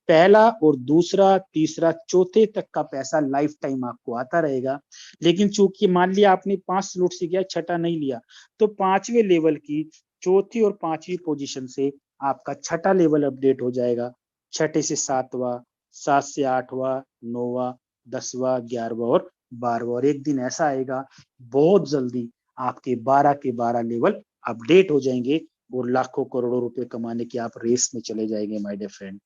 पहला और दूसरा तीसरा चौथे तक का पैसा लाइफ टाइम आपको आता रहेगा। लेकिन चूंकि मान लिया आपने 5 स्लॉट से किया, छठा नहीं लिया, तो 5वें लेवल की चौथी और 5वीं पोजीशन से आपका छठा लेवल अपडेट हो जाएगा, छठे से 7वां, 7 से 8वां, 9वां, 10वां, 11वां और 12वां। और एक दिन ऐसा आएगा बहुत जल्दी आपके 12 के 12 लेवल अपडेट हो जाएंगे और लाखों करोड़ों रुपए कमाने की आप रेस में चले जाएंगे माय डियर फ्रेंड।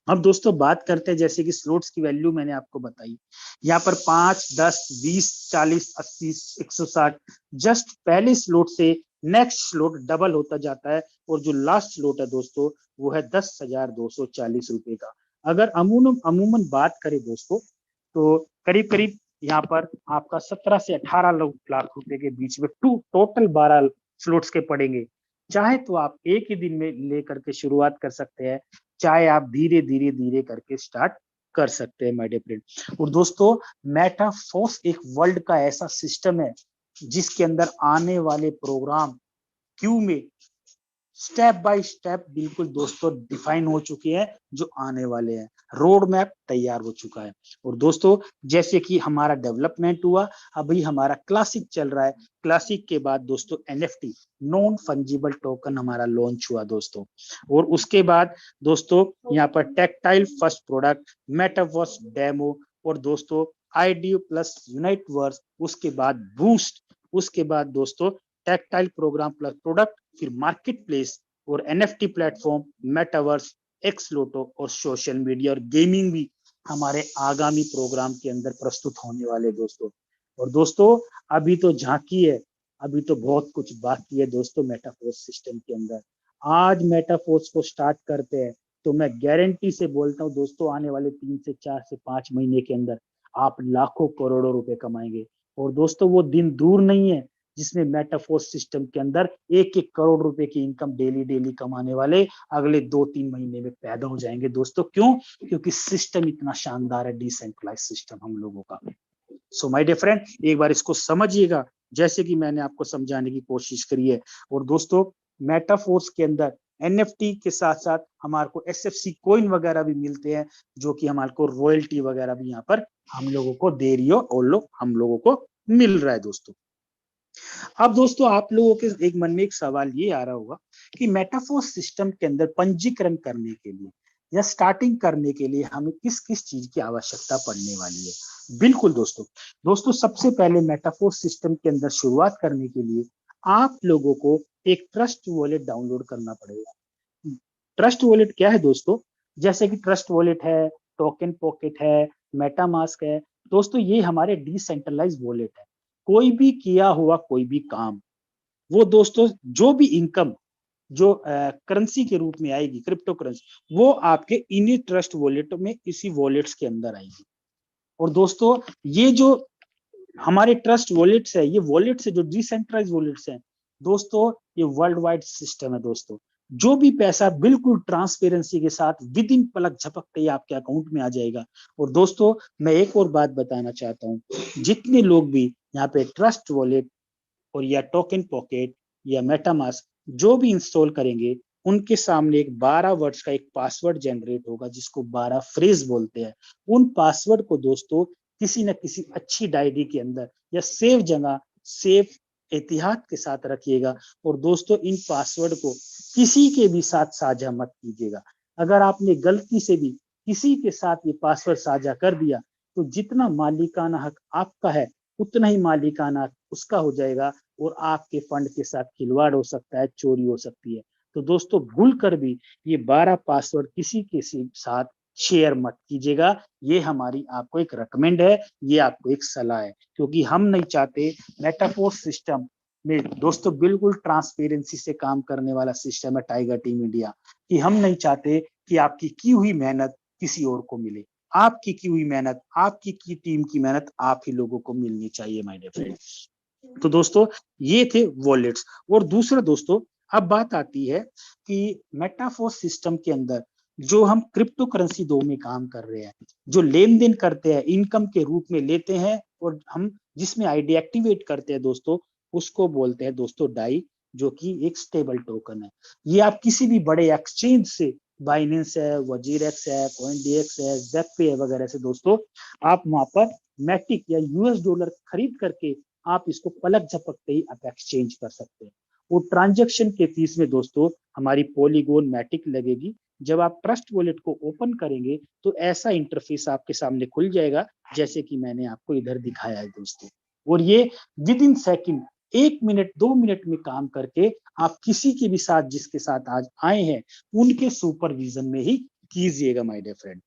अब दोस्तों बात करते हैं जैसे कि स्लॉट्स की वैल्यू मैंने आपको बताई, यहाँ पर 5, 10, 20, 40, 80, 160 जस्ट पहले स्लॉट से नेक्स्ट स्लॉट डबल होता जाता है और जो लास्ट स्लॉट है दोस्तों वो है 10,240 रुपए का। अगर अमूमन बात करें दोस्तों तो करीब करीब यहाँ पर आपका 17 से 18 लाख रुपए के बीच में टोटल 12 स्लॉट्स के पड़ेंगे। चाहे तो आप एक ही दिन में लेकर के शुरुआत कर सकते हैं, चाहे आप धीरे धीरे धीरे करके स्टार्ट कर सकते हैं माय डियर फ्रेंड। और दोस्तों मेटाफोर्स एक वर्ल्ड का ऐसा सिस्टम है जिसके अंदर आने वाले प्रोग्राम क्यू में स्टेप बाय स्टेप बिल्कुल दोस्तों डिफाइन हो चुके हैं, जो आने वाले हैं, रोड मैप तैयार हो चुका है। और दोस्तों जैसे कि हमारा डेवलपमेंट हुआ, अभी हमारा क्लासिक चल रहा है, क्लासिक के बाद दोस्तों एनएफटी, नॉन फंजिबल टोकन हमारा लॉन्च हुआ दोस्तों। और उसके बाद दोस्तों यहाँ पर tactile first product, metaverse demo, और दोस्तों आईडीयू प्लस यूनाइट वर्स, उसके बाद बूस्ट, उसके बाद दोस्तों टेक्टाइल प्रोग्राम प्लस प्रोडक्ट, फिर मार्केट प्लेस और एनएफटी प्लेटफॉर्म, मेटावर्स, एक्स लोटो और सोशल मीडिया और गेमिंग भी हमारे आगामी प्रोग्राम के अंदर प्रस्तुत होने वाले दोस्तों। और दोस्तों अभी तो झांकी है, अभी तो बहुत कुछ बाकी है दोस्तों मेटाफोर्स सिस्टम के अंदर। आज मेटाफोर्स को स्टार्ट करते हैं तो मैं गारंटी से बोलता हूँ दोस्तों, आने वाले 3 से 4 से 5 महीने के अंदर आप लाखों करोड़ों रुपए कमाएंगे। और दोस्तों वो दिन दूर नहीं है जिसमें मेटाफोर्स सिस्टम के अंदर 1-1 करोड़ रुपए की इनकम डेली डेली कमाने वाले अगले 2-3 महीने में पैदा हो जाएंगे दोस्तों। क्यों? क्योंकि सिस्टम इतना शानदार है, डिसेंट्रलाइज सिस्टम हम लोगों का। सो माय डियर फ्रेंड, एक बार इसको समझिएगा जैसे कि मैंने आपको समझाने की कोशिश करी है। और दोस्तों मेटाफोर्स के अंदर एनएफटी के साथ साथ हमारे को एसएफसी कॉइन वगैरह भी मिलते हैं, जो कि हमारे को रॉयल्टी वगैरह भी यहाँ पर हम लोगों को दे रही हो और लोग हम लोगों को मिल रहा है दोस्तों। अब दोस्तों आप लोगों के एक मन में एक सवाल ये आ रहा होगा कि मेटाफोर्स सिस्टम के अंदर पंजीकरण करने के लिए या स्टार्टिंग करने के लिए हमें किस किस चीज की आवश्यकता पड़ने वाली है। बिल्कुल दोस्तों, दोस्तों सबसे पहले मेटाफोर्स सिस्टम के अंदर शुरुआत करने के लिए आप लोगों को एक ट्रस्ट वॉलेट डाउनलोड करना पड़ेगा। ट्रस्ट वॉलेट क्या है दोस्तों? जैसे कि ट्रस्ट वॉलेट है, टोकन पॉकेट है, मेटामास्क है, दोस्तों ये हमारे डिसेंट्रलाइज वॉलेट है। कोई भी किया हुआ कोई भी काम, वो दोस्तों जो भी इनकम जो करेंसी के रूप में आएगी, क्रिप्टो करेंसी, वो आपके इन्हीं ट्रस्ट वॉलेट में, इसी वॉलेट्स के अंदर आएगी। और दोस्तों ये जो हमारे ट्रस्ट वॉलेट्स है, ये वॉलेट्स है जो डिसेंट्रलाइज वॉलेट्स हैं दोस्तों, ये वर्ल्ड वाइड सिस्टम है दोस्तों। जो भी पैसा बिल्कुल ट्रांसपेरेंसी के साथ विद इन पलक झपकते ही आपके अकाउंट में आ जाएगा। और दोस्तों मैं एक और बात बताना चाहता हूँ, जितने लोग भी यहाँ पे ट्रस्ट वॉलेट और या टोकन पॉकेट या मेटामास्क जो भी इंस्टॉल करेंगे, उनके सामने एक 12 वर्ड्स का एक पासवर्ड जनरेट होगा, जिसको 12 फ्रेज बोलते हैं। उन पासवर्ड को दोस्तों किसी न किसी अच्छी डायरी के अंदर या सेफ जगह, सेफ एहतियात के साथ रखिएगा। और दोस्तों इन पासवर्ड को किसी के भी साथ साझा मत कीजिएगा। अगर आपने गलती से भी किसी के साथ ये पासवर्ड साझा कर दिया, तो जितना मालिकाना हक आपका है, उतना ही मालिकाना उसका हो जाएगा और आपके फंड के साथ खिलवाड़ हो सकता है, चोरी हो सकती है। तो दोस्तों भूल कर भी ये 12 पासवर्ड किसी के साथ शेयर मत कीजिएगा। ये हमारी आपको एक रेकमेंड है, ये आपको एक सलाह है, क्योंकि हम नहीं चाहते मेटाफोर्स सिस्टम में दोस्तों बिल्कुल ट्रांसपेरेंसी से काम करने वाला सिस्टम है टाइगर टीम इंडिया, कि हम नहीं चाहते कि आपकी की हुई मेहनत किसी और को मिले। आपकी की हुई मेहनत, आपकी की टीम की मेहनत आप ही लोगों को मिलनी चाहिए माय डियर फ्रेंड्स। तो दोस्तों ये थे वॉलेट्स। और दूसरा दोस्तों अब बात आती है कि मेटाफोर्स सिस्टम के अंदर जो हम क्रिप्टो करेंसी 2 में काम कर रहे हैं, जो लेन देन करते हैं, इनकम के रूप में लेते हैं और हम जिसमें आईडी एक्टिवेट करते हैं दोस्तों, उसको बोलते हैं दोस्तों डाई, जो कि एक स्टेबल टोकन है। ये आप किसी भी बड़े एक्सचेंज से, बाइनेंस है, वजीरेक्स है, कॉइनडीएक्स है, ज़ेपे है वगैरह से दोस्तों, आप वहां पर मैटिक या यूएस डॉलर खरीद करके आप इसको पलक झपकते ही आप एक्सचेंज कर सकते हैं। वो ट्रांजैक्शन के फीस में दोस्तों हमारी पॉलीगोन मैटिक लगेगी। जब आप ट्रस्ट वॉलेट को ओपन करेंगे तो ऐसा इंटरफेस आपके सामने खुल जाएगा, जैसे कि मैंने आपको इधर दिखाया है दोस्तों। और ये with in second, 1 minute 2 minute में काम करके आप किसी के भी साथ, जिसके साथ आज आए हैं, उनके सुपरविजन में ही कीजिएगा माय डियर फ्रेंड।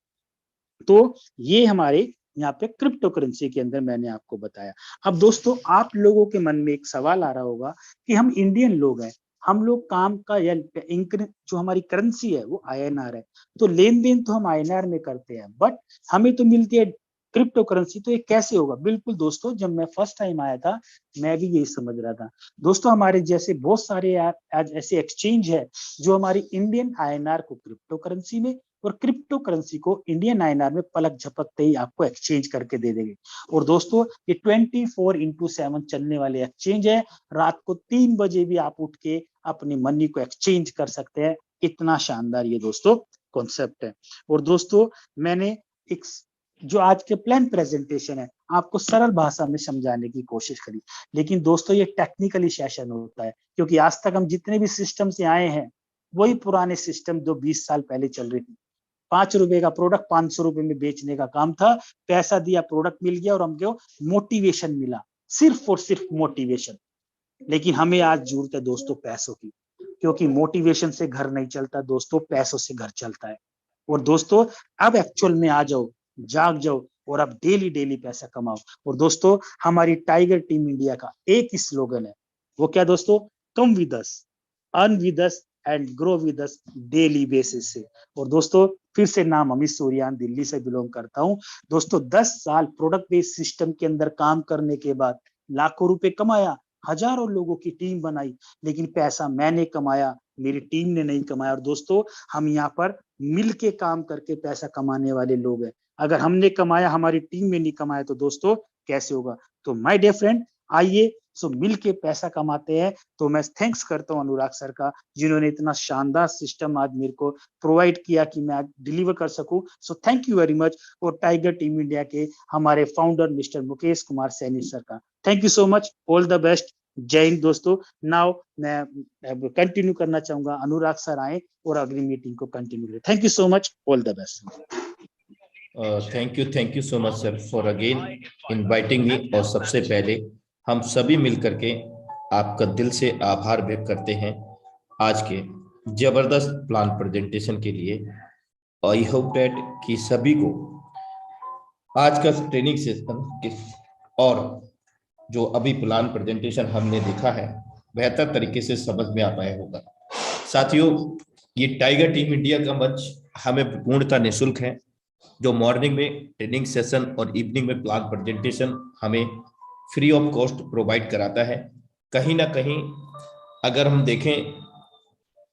तो ये हमारे यहाँ पे क्रिप्टो करेंसी के अंदर मैंने आपको बताया। अब दोस्तों आप लोगों के मन में एक सवाल आ रहा होगा कि हम इंडियन लोग हैं, हम लोग काम का या जो हमारी करेंसी है वो आईएनआर है, तो लेन देन तो हम आईएनआर में करते हैं, बट हमें तो मिलती है क्रिप्टो करेंसी, तो ये कैसे होगा? बिल्कुल दोस्तों, जब मैं फर्स्ट टाइम आया था मैं भी यही समझ रहा था दोस्तों। हमारे जैसे बहुत सारे आज ऐसे एक्सचेंज है जो हमारी इंडियन आईएनआर को क्रिप्टो करेंसी में और क्रिप्टो करेंसी को इंडियन आईएनआर में पलक झपकते ही आपको एक्सचेंज करके दे देंगे। और दोस्तों ये 24/7 चलने वाले एक्सचेंज है। रात को 3 बजे भी आप उठ के अपनी मनी को एक्सचेंज कर सकते हैं। इतना शानदार ये दोस्तों कॉन्सेप्ट है। और दोस्तों मैंने एक जो आज के प्लान प्रेजेंटेशन है आपको सरल भाषा में समझाने की कोशिश करी, लेकिन दोस्तों ये टेक्निकली सेशन होता है, क्योंकि आज तक हम जितने भी सिस्टम से आए हैं वही पुराने सिस्टम जो 20 साल पहले चल रही थी। 5 रुपए का प्रोडक्ट 500 रुपए में बेचने का काम था। पैसा दिया, प्रोडक्ट मिल गया और हमको मोटिवेशन मिला, सिर्फ और सिर्फ मोटिवेशन। लेकिन हमें आज जरूरत है दोस्तों पैसों की, क्योंकि मोटिवेशन से घर नहीं चलता दोस्तों, पैसों से घर चलता है। और दोस्तों अब एक्चुअल में आ जाओ, जाग जाओ और अब डेली डेली पैसा कमाओ। और दोस्तों हमारी टाइगर टीम इंडिया का एक ही स्लोगन है, वो क्या दोस्तों? Come with us, earn with us and grow with us daily basis से। और दोस्तों फिर से नाम अमित सूर्यान, दिल्ली से बिलोंग करता हूं। दोस्तों 10 साल प्रोडक्ट बेस्ड सिस्टम के अंदर काम करने के बाद लाखों रुपए कमाया, हजारों लोगों की टीम बनाई, लेकिन पैसा मैंने कमाया, मेरी टीम ने नहीं कमाया। और दोस्तों हम यहाँ पर मिलके काम करके पैसा कमाने वाले लोग हैं। अगर हमने कमाया, हमारी टीम में नहीं कमाया तो दोस्तों कैसे होगा? तो माय डियर फ्रेंड, आइए सो मिलके पैसा कमाते हैं। तो मैं थैंक्स करता हूँ अनुराग सर का, जिन्होंने इतना शानदार सिस्टम आज मेरे को प्रोवाइड किया कि मैं डिलीवर कर सकूं। So thank you very much. और टाइगर टीम इंडिया के हमारे founder mister Mukesh Kumar Saini sir का thank you so much. All the best. जय हिंद दोस्तों। नाउ मैं कंटिन्यू करना चाहूंगा, अनुराग सर आए और अगली मीटिंग को कंटिन्यू करें। Thank you so much, all the best. Thank you so much sir for again inviting me. और सबसे पहले हम सभी मिलकर के आपका दिल से आभार व्यक्त करते हैं आज के जबरदस्त प्लान प्रेजेंटेशन के लिए। आई होप डेट कि सभी को आज का ट्रेनिंग सेशन और जो अभी प्लान प्रेजेंटेशन हमने देखा है बेहतर तरीके से समझ में आ पाया होगा। साथियों, ये टाइगर टीम इंडिया का मंच हमें पूर्णतः निःशुल्क है। जो मॉर्निंग में ट्रेनिंग सेशन और इवनिंग में प्लान प्रेजेंटेशन हमें फ्री ऑफ कॉस्ट प्रोवाइड कराता है। कहीं ना कहीं अगर हम देखें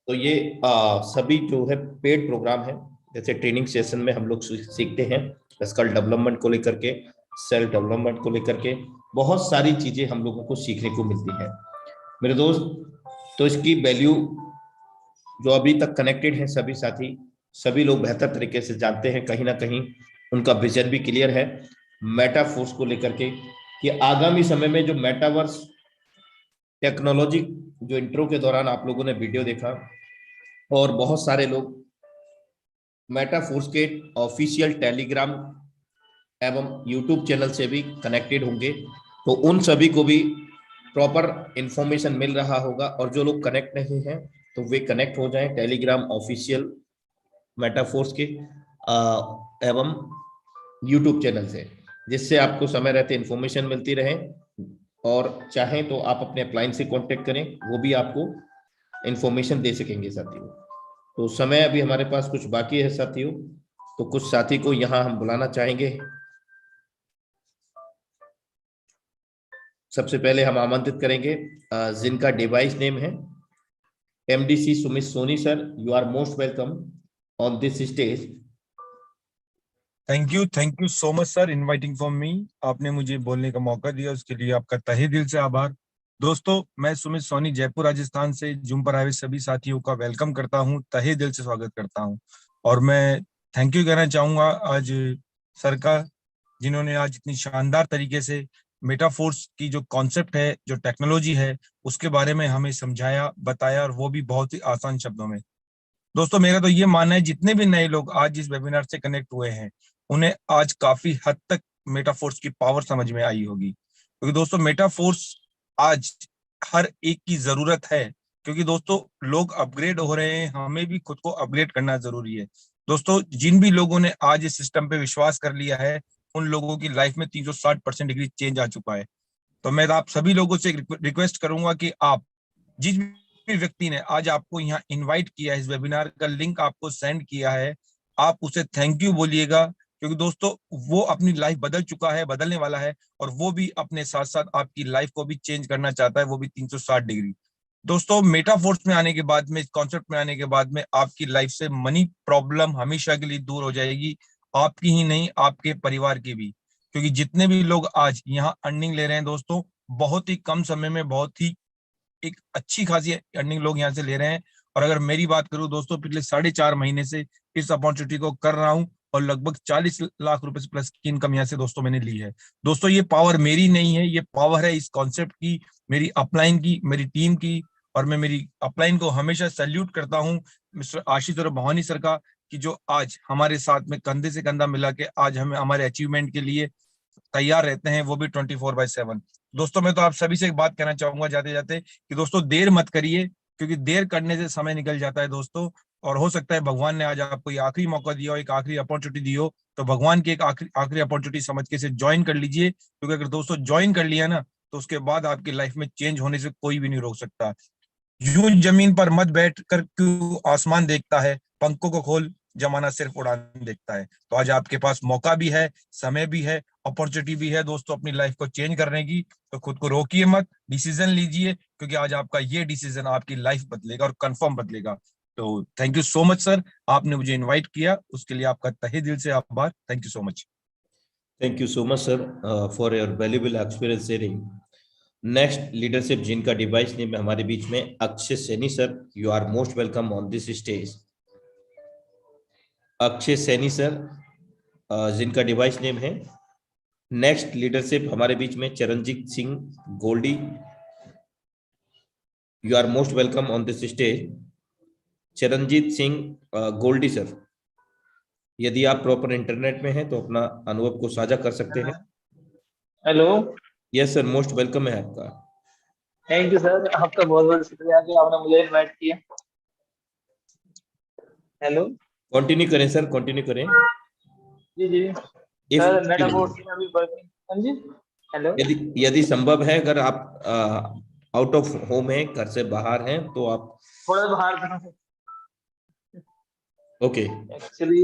तो ये सभी जो है पेड प्रोग्राम है। जैसे ट्रेनिंग सेशन में हम लोग सीखते हैं स्किल डेवलपमेंट को लेकर के, सेल्फ डेवलपमेंट को लेकर के, बहुत सारी चीजें हम लोगों को सीखने को मिलती है मेरे दोस्त। तो इसकी वैल्यू जो अभी तक कनेक्टेड है सभी साथी, सभी लोग बेहतर तरीके से जानते हैं। कहीं ना कहीं उनका विजन भी क्लियर है मेटाफोर्स को लेकर के कि आगामी समय में जो मेटावर्स टेक्नोलॉजी, जो इंट्रो के दौरान आप लोगों ने वीडियो देखा और बहुत सारे लोग मेटाफोर्स के ऑफिशियल टेलीग्राम एवं यूट्यूब चैनल से भी कनेक्टेड होंगे, तो उन सभी को भी प्रॉपर इंफॉर्मेशन मिल रहा होगा। और जो लोग कनेक्ट नहीं हैं तो वे कनेक्ट हो जाएं टेलीग्राम ऑफिशियल मेटाफोर्स के एवं यूट्यूब चैनल से, जिससे आपको समय रहते इंफॉर्मेशन मिलती रहे। और चाहें तो आप अपने अपलाइन से कांटेक्ट करें, वो भी आपको इंफॉर्मेशन दे सकेंगे साथियों। तो समय अभी हमारे पास कुछ बाकी है साथियों, तो कुछ साथी को यहाँ हम बुलाना चाहेंगे। सबसे पहले हम आमंत्रित करेंगे जिनका डिवाइस नेम है MDC Sumit Soni sir. You are most welcome on this stage. Thank you so much sir inviting for me. आपने मुझे बोलने का मौका दिया, उसके लिए आपका तहे दिल से आभार। दोस्तों मैं सुमित सोनी जयपुर राजस्थान से जूम पर आए सभी साथियों का वेलकम करता हूं, तहे दिल से स्वागत करता हूं। और मैं थैंक यू कहना चाहूंगा आज सर का, जिन्होंने आज इतनी शानदार तरीके से मेटाफोर्स की जो कॉन्सेप्ट है, जो टेक्नोलॉजी है, उसके बारे में हमें समझाया, बताया, और वो भी बहुत ही आसान शब्दों में। दोस्तों मेरा तो ये मानना है जितने भी नए लोग आज इस वेबिनार से कनेक्ट हुए हैं उन्हें आज काफी हद तक मेटाफोर्स की पावर समझ में आई होगी। क्योंकि दोस्तों मेटाफोर्स आज हर एक की जरूरत है, क्योंकि दोस्तों लोग अपग्रेड हो रहे हैं, हमें भी खुद को अपग्रेड करना जरूरी है। दोस्तों जिन भी लोगों ने आज इस सिस्टम पे विश्वास कर लिया है उन लोगों की लाइफ में 360% डिग्री चेंज आ चुका है। तो मैं आप सभी लोगों से रिक्वेस्ट करूंगा कि आप, जिस भी व्यक्ति ने आज आपको यहाँ इनवाइट किया है, इस वेबिनार का लिंक आपको सेंड किया है, आप उसे थैंक यू बोलिएगा। क्योंकि दोस्तों वो अपनी लाइफ बदल चुका है, बदलने वाला है, और वो भी अपने साथ साथ आपकी लाइफ को भी चेंज करना चाहता है, वो भी 360 डिग्री। दोस्तों मेटाफोर्स में आने के बाद में, इस कॉन्सेप्ट में आने के बाद में आपकी लाइफ से मनी प्रॉब्लम हमेशा के लिए दूर हो जाएगी, आपकी ही नहीं आपके परिवार की भी। क्योंकि जितने भी लोग आज यहाँ अर्निंग ले रहे हैं दोस्तों, बहुत ही कम समय में बहुत ही एक अच्छी खासी अर्निंग लोग यहाँ से ले रहे हैं। और अगर मेरी बात करूं दोस्तों, पिछले 4.5 महीने से इस अपॉर्चुनिटी को कर रहा हूं और लगभग 40 लाख रुपए से प्लस की इनकम यहाँ से दोस्तों मैंने ली है। दोस्तों ये पावर मेरी नहीं है, ये पावर है इस कॉन्सेप्ट की, मेरी अपलाइन की, मेरी टीम की। और मैं मेरी अपलाइन को हमेशा सैल्यूट करता हूँ मिस्टर आशीष और भवानी सर का, कि जो आज हमारे साथ में कंधे से कंधा मिला के आज हमें हमारे अचीवमेंट के लिए तैयार रहते हैं, वो भी 24/7। दोस्तों मैं तो आप सभी से एक बात कहना चाहूंगा जाते जाते कि दोस्तों देर मत करिए, क्योंकि देर करने से समय निकल जाता है दोस्तों। और हो सकता है भगवान ने आज आपको ये आखिरी मौका दिया हो, एक आखिरी अपॉर्चुनिटी दी हो, तो भगवान की एक आखिरी अपॉर्चुनिटी समझ के इसे ज्वाइन कर लीजिए। क्योंकि अगर दोस्तों ज्वाइन कर लिया ना, तो उसके बाद आपकी लाइफ में चेंज होने से कोई भी नहीं रोक सकता। यूं जमीन पर मत बैठ कर क्यों आसमान देखता है, पंखों को खोल, जमाना सिर्फ उड़ान देखता है। तो आज आपके पास मौका भी है, समय भी है, अपॉर्चुनिटी भी है दोस्तों अपनी लाइफ को चेंज करने की। तो खुद को रोकिए मत, डिसीजन लीजिए, क्योंकि आज आपका ये डिसीजन आपकी लाइफ बदलेगा और कंफर्म बदलेगा। तो thank you so much sir, आपने मुझे इन्वाइट किया, उसके लिए आपका तहे दिल से आभार। Thank you so much. Thank you so much, sir, for your valuable experience sharing. Next leadership जिनका डिवाइस नेम है हमारे बीच में Akshay Saini sir, you are most welcome on this stage. Akshay Saini sir, जिनका डिवाइस नेम है। नेक्स्ट लीडरशिप हमारे बीच में Charanjit Singh Goldie, you are most welcome on this stage. Charanjit Singh Goldie sir, यदि आप प्रॉपर इंटरनेट में हैं तो अपना अनुभव को साझा कर सकते हैं। Hello. Yes sir, most welcome है आपका। थैंक यू सर, आपका बहुत बहुत शुक्रिया कि आपने मुझे इनवाइट किया। हेलो। कंटिन्यू करें सर, कंटिन्यू करें। जी जी सर, मेटाफोर्स में अभी वर्किंग। हाँ जी। हेलो। यदि संभव है, अगर आप आउट ऑफ होम है, घर से बाहर हैं, तो आप थोड़ा बाहर था ओके। एक्चुअली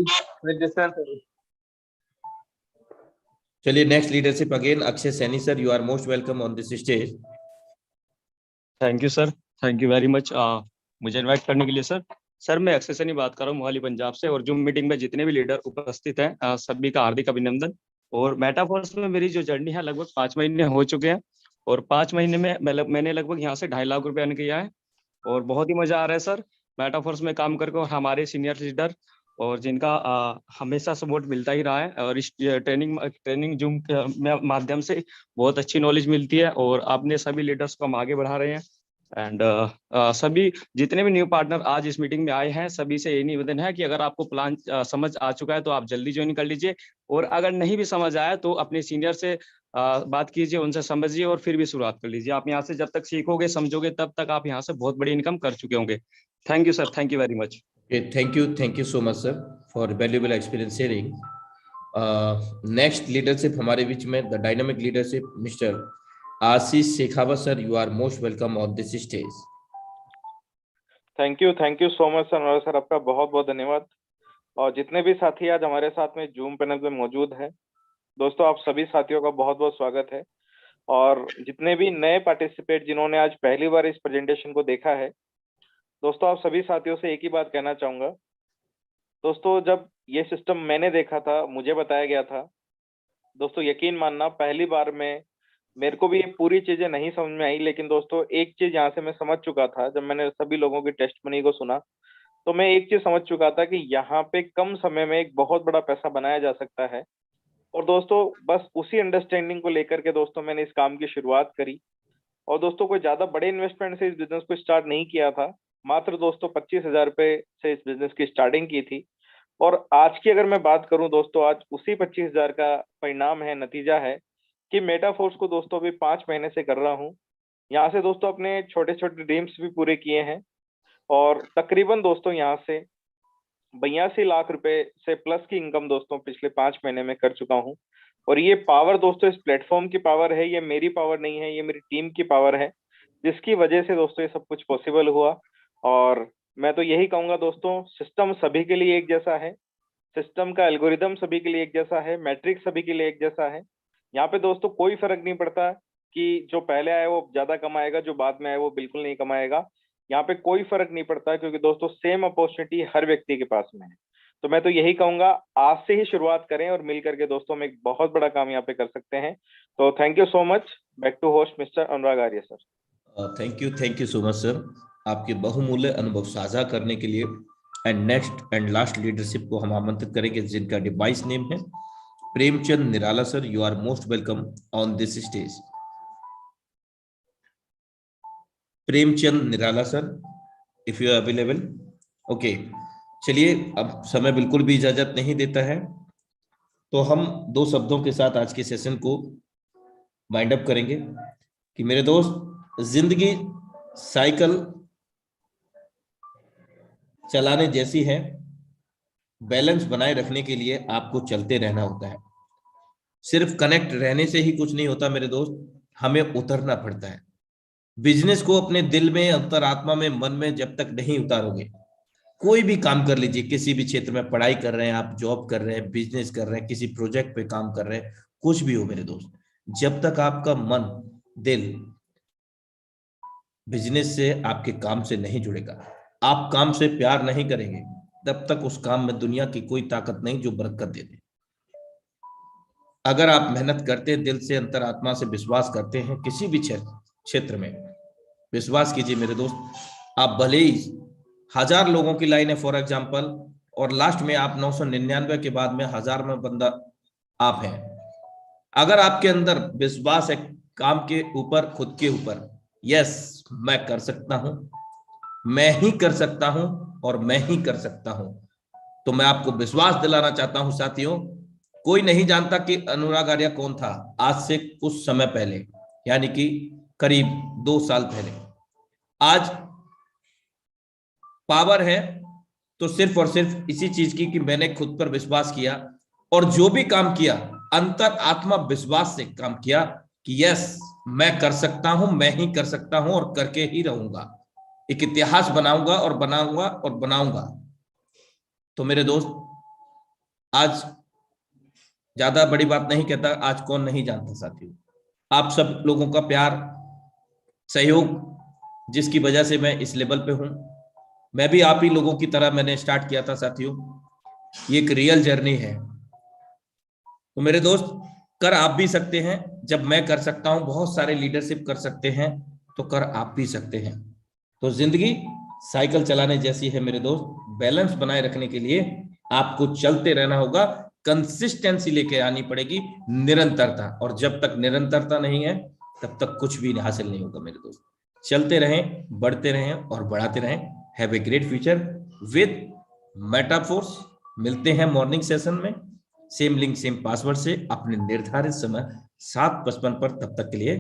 डिस्टेंस है। चलिए next leadership again Akshay Saini sir, you are most welcome on this stage. Thank you sir, thank you very much मुझे इनवाइट करने के लिए सर। सर मैं अक्षय सैनी बात कर रहा हूँ मोहाली पंजाब से, और जूम मीटिंग में जितने भी लीडर उपस्थित हैं सभी का हार्दिक अभिनंदन। और मेटाफोर्स में मेरी जो जर्नी है लगभग 5 महीने हो चुके हैं, और 5 महीने में मैंने लगभग यहाँ से 2.5 लाख रुपए अर्न किया है, और बहुत ही मजा आ रहा है सर मेटाफोर्स में काम करके। और हमारे सीनियर लीडर और जिनका हमेशा सपोर्ट मिलता ही रहा है, और इस ट्रेनिंग जूम के माध्यम से बहुत अच्छी नॉलेज मिलती है, और अपने सभी लीडर्स को हम आगे बढ़ा रहे हैं। एंड सभी जितने भी न्यू पार्टनर आज इस मीटिंग में आए हैं, सभी से यही निवेदन है कि अगर आपको प्लान समझ आ चुका है तो आप जल्दी ज्वाइन कर लीजिए, और अगर नहीं भी समझ आया तो अपने सीनियर से बात कीजिए, उनसे समझिए, और फिर भी शुरुआत कर लीजिए। आप यहाँ से जब तक सीखोगे समझोगे तब तक आप यहाँ से बहुत बड़ी इनकम कर चुके होंगे। Thank you sir, thank you very much. Thank you so much sir for valuable experience sharing. Next leadership हमारे बीच में the dynamic leadership mister Ashish Shekhawat sir, you are most welcome on this stage. Thank you so much sir. Sir आपका बहुत बहुत धन्यवाद। और जितने भी साथी आज हमारे साथ में जूम पैनल पे मौजूद हैं, दोस्तों आप सभी साथियों का बहुत बहुत स्वागत है। और जितने भी नए पार्टिसिपेट जिन्होंने आज पहली बार इस प्रेजेंटेशन को देखा है, दोस्तों आप सभी साथियों से एक ही बात कहना चाहूंगा। दोस्तों जब ये सिस्टम मैंने देखा था, मुझे बताया गया था, दोस्तों यकीन मानना पहली बार में मेरे को भी ये पूरी चीजें नहीं समझ में आई, लेकिन दोस्तों एक चीज यहाँ से मैं समझ चुका था। जब मैंने सभी लोगों की टेस्टमनी को सुना तो मैं एक चीज समझ चुका था कि यहाँ पे कम समय में एक बहुत बड़ा पैसा बनाया जा सकता है। और दोस्तों बस उसी अंडरस्टैंडिंग को लेकर के दोस्तों मैंने इस काम की शुरुआत करी। और दोस्तों कोई ज्यादा बड़े इन्वेस्टमेंट से इस बिजनेस को स्टार्ट नहीं किया था, मात्र दोस्तों 25,000 रुपए से इस बिजनेस की स्टार्टिंग की थी। और आज की अगर मैं बात करूं दोस्तों, आज उसी 25,000 का परिणाम है, नतीजा है कि मेटाफोर्स को दोस्तों अभी 5 महीने से कर रहा हूं। यहाँ से दोस्तों अपने छोटे छोटे ड्रीम्स भी पूरे किए हैं, और तकरीबन दोस्तों यहाँ से 82 लाख रुपए से प्लस की इनकम दोस्तों पिछले 5 महीने में कर चुका हूं। और ये पावर दोस्तों इस प्लेटफॉर्म की पावर है, ये मेरी पावर नहीं है, ये मेरी टीम की पावर है, जिसकी वजह से दोस्तों ये सब कुछ पॉसिबल हुआ। और मैं तो यही कहूंगा दोस्तों, सिस्टम सभी के लिए एक जैसा है, सिस्टम का एल्गोरिदम सभी के लिए एक जैसा है, मैट्रिक्स सभी के लिए एक जैसा है। यहाँ पे दोस्तों कोई फर्क नहीं पड़ता कि जो पहले आया वो ज्यादा कमाएगा, जो बाद में आया वो बिल्कुल नहीं कमाएगा। यहाँ पे कोई फर्क नहीं पड़ता, क्योंकि दोस्तों सेम अपॉर्चुनिटी हर व्यक्ति के पास में है। तो मैं तो यही कहूंगा, आज से ही शुरुआत करें और मिल करके दोस्तों हम एक बहुत बड़ा काम यहाँ पे कर सकते हैं। तो thank you so much. Back to host mister Anurag Arya sir. Thank you so much sir, आपके बहुमूल्य अनुभव साझा करने के लिए। And next and last leadership को हम आमंत्रित करेंगे, जिनका डिवाइस नेम है Premchand Nirala sir. You are most welcome on this stage. Premchand Nirala sir, if you are available. Okay, चलिए, अब समय बिल्कुल भी इजाजत नहीं देता है, तो हम दो शब्दों के साथ आज के सेशन को वाइंड अप करेंगे कि मेरे दोस्त, जिंदगी साइकिल चलाने जैसी है। बैलेंस बनाए रखने के लिए आपको चलते रहना होता है। सिर्फ कनेक्ट रहने से ही कुछ नहीं होता मेरे दोस्त, हमें उतरना पड़ता है। बिजनेस को अपने दिल में, अंतरात्मा में, मन में जब तक नहीं उतारोगे, कोई भी काम कर लीजिए, किसी भी क्षेत्र में पढ़ाई कर रहे हैं आप, जॉब कर रहे हैं, बिजनेस कर रहे हैं, किसी प्रोजेक्ट पे काम कर रहे हैं, कुछ भी हो मेरे दोस्त, जब तक आपका मन, दिल बिजनेस से, आपके काम से नहीं जुड़ेगा, आप काम से प्यार नहीं करेंगे, तब तक उस काम में दुनिया की कोई ताकत नहीं जो बरकत दे दे। अगर आप मेहनत करते हैं, दिल से, अंतरात्मा से विश्वास करते हैं, किसी भी क्षेत्र में विश्वास कीजिए मेरे दोस्त, आप भले ही 1000 लोगों की लाइन है फॉर एग्जांपल, और लास्ट में आप 999 के बाद में 1000 में बंदा आप हैं, अगर आपके अंदर विश्वास है काम के ऊपर, खुद के ऊपर, यस मैं कर सकता हूं, मैं ही कर सकता हूं और मैं ही कर सकता हूं, तो मैं आपको विश्वास दिलाना चाहता हूं साथियों, कोई नहीं जानता कि अनुराग आर्या कौन था आज से कुछ समय पहले, यानी कि करीब 2 साल पहले। आज पावर है तो सिर्फ और सिर्फ इसी चीज की कि मैंने खुद पर विश्वास किया, और जो भी काम किया अंतर आत्मा विश्वास से काम किया कि यस मैं कर सकता हूं, मैं ही कर सकता हूं और करके ही रहूंगा, एक इतिहास बनाऊंगा और बनाऊंगा और बनाऊंगा। तो मेरे दोस्त, आज ज्यादा बड़ी बात नहीं कहता, आज कौन नहीं जानता साथियों, आप सब लोगों का प्यार, सहयोग, जिसकी वजह से मैं इस लेवल पे हूं। मैं भी आप ही लोगों की तरह मैंने स्टार्ट किया था साथियों, ये एक रियल जर्नी है। तो मेरे दोस्त, कर आप भी सकते हैं, जब मैं कर सकता हूं, बहुत सारे लीडरशिप कर सकते हैं, तो कर आप भी सकते हैं। तो जिंदगी साइकिल चलाने जैसी है मेरे दोस्त, बैलेंस बनाए रखने के लिए आपको चलते रहना होगा, कंसिस्टेंसी लेके आनी पड़ेगी, निरंतरता, और जब तक निरंतरता नहीं है तब तक कुछ भी हासिल नहीं होगा मेरे दोस्त। चलते रहें, बढ़ते रहें और बढ़ाते रहें। Have a great future with Metaforce. मिलते हैं मॉर्निंग सेशन में, सेम लिंक सेम पासवर्ड से, अपने निर्धारित समय 7:55 पर। तब तक के लिए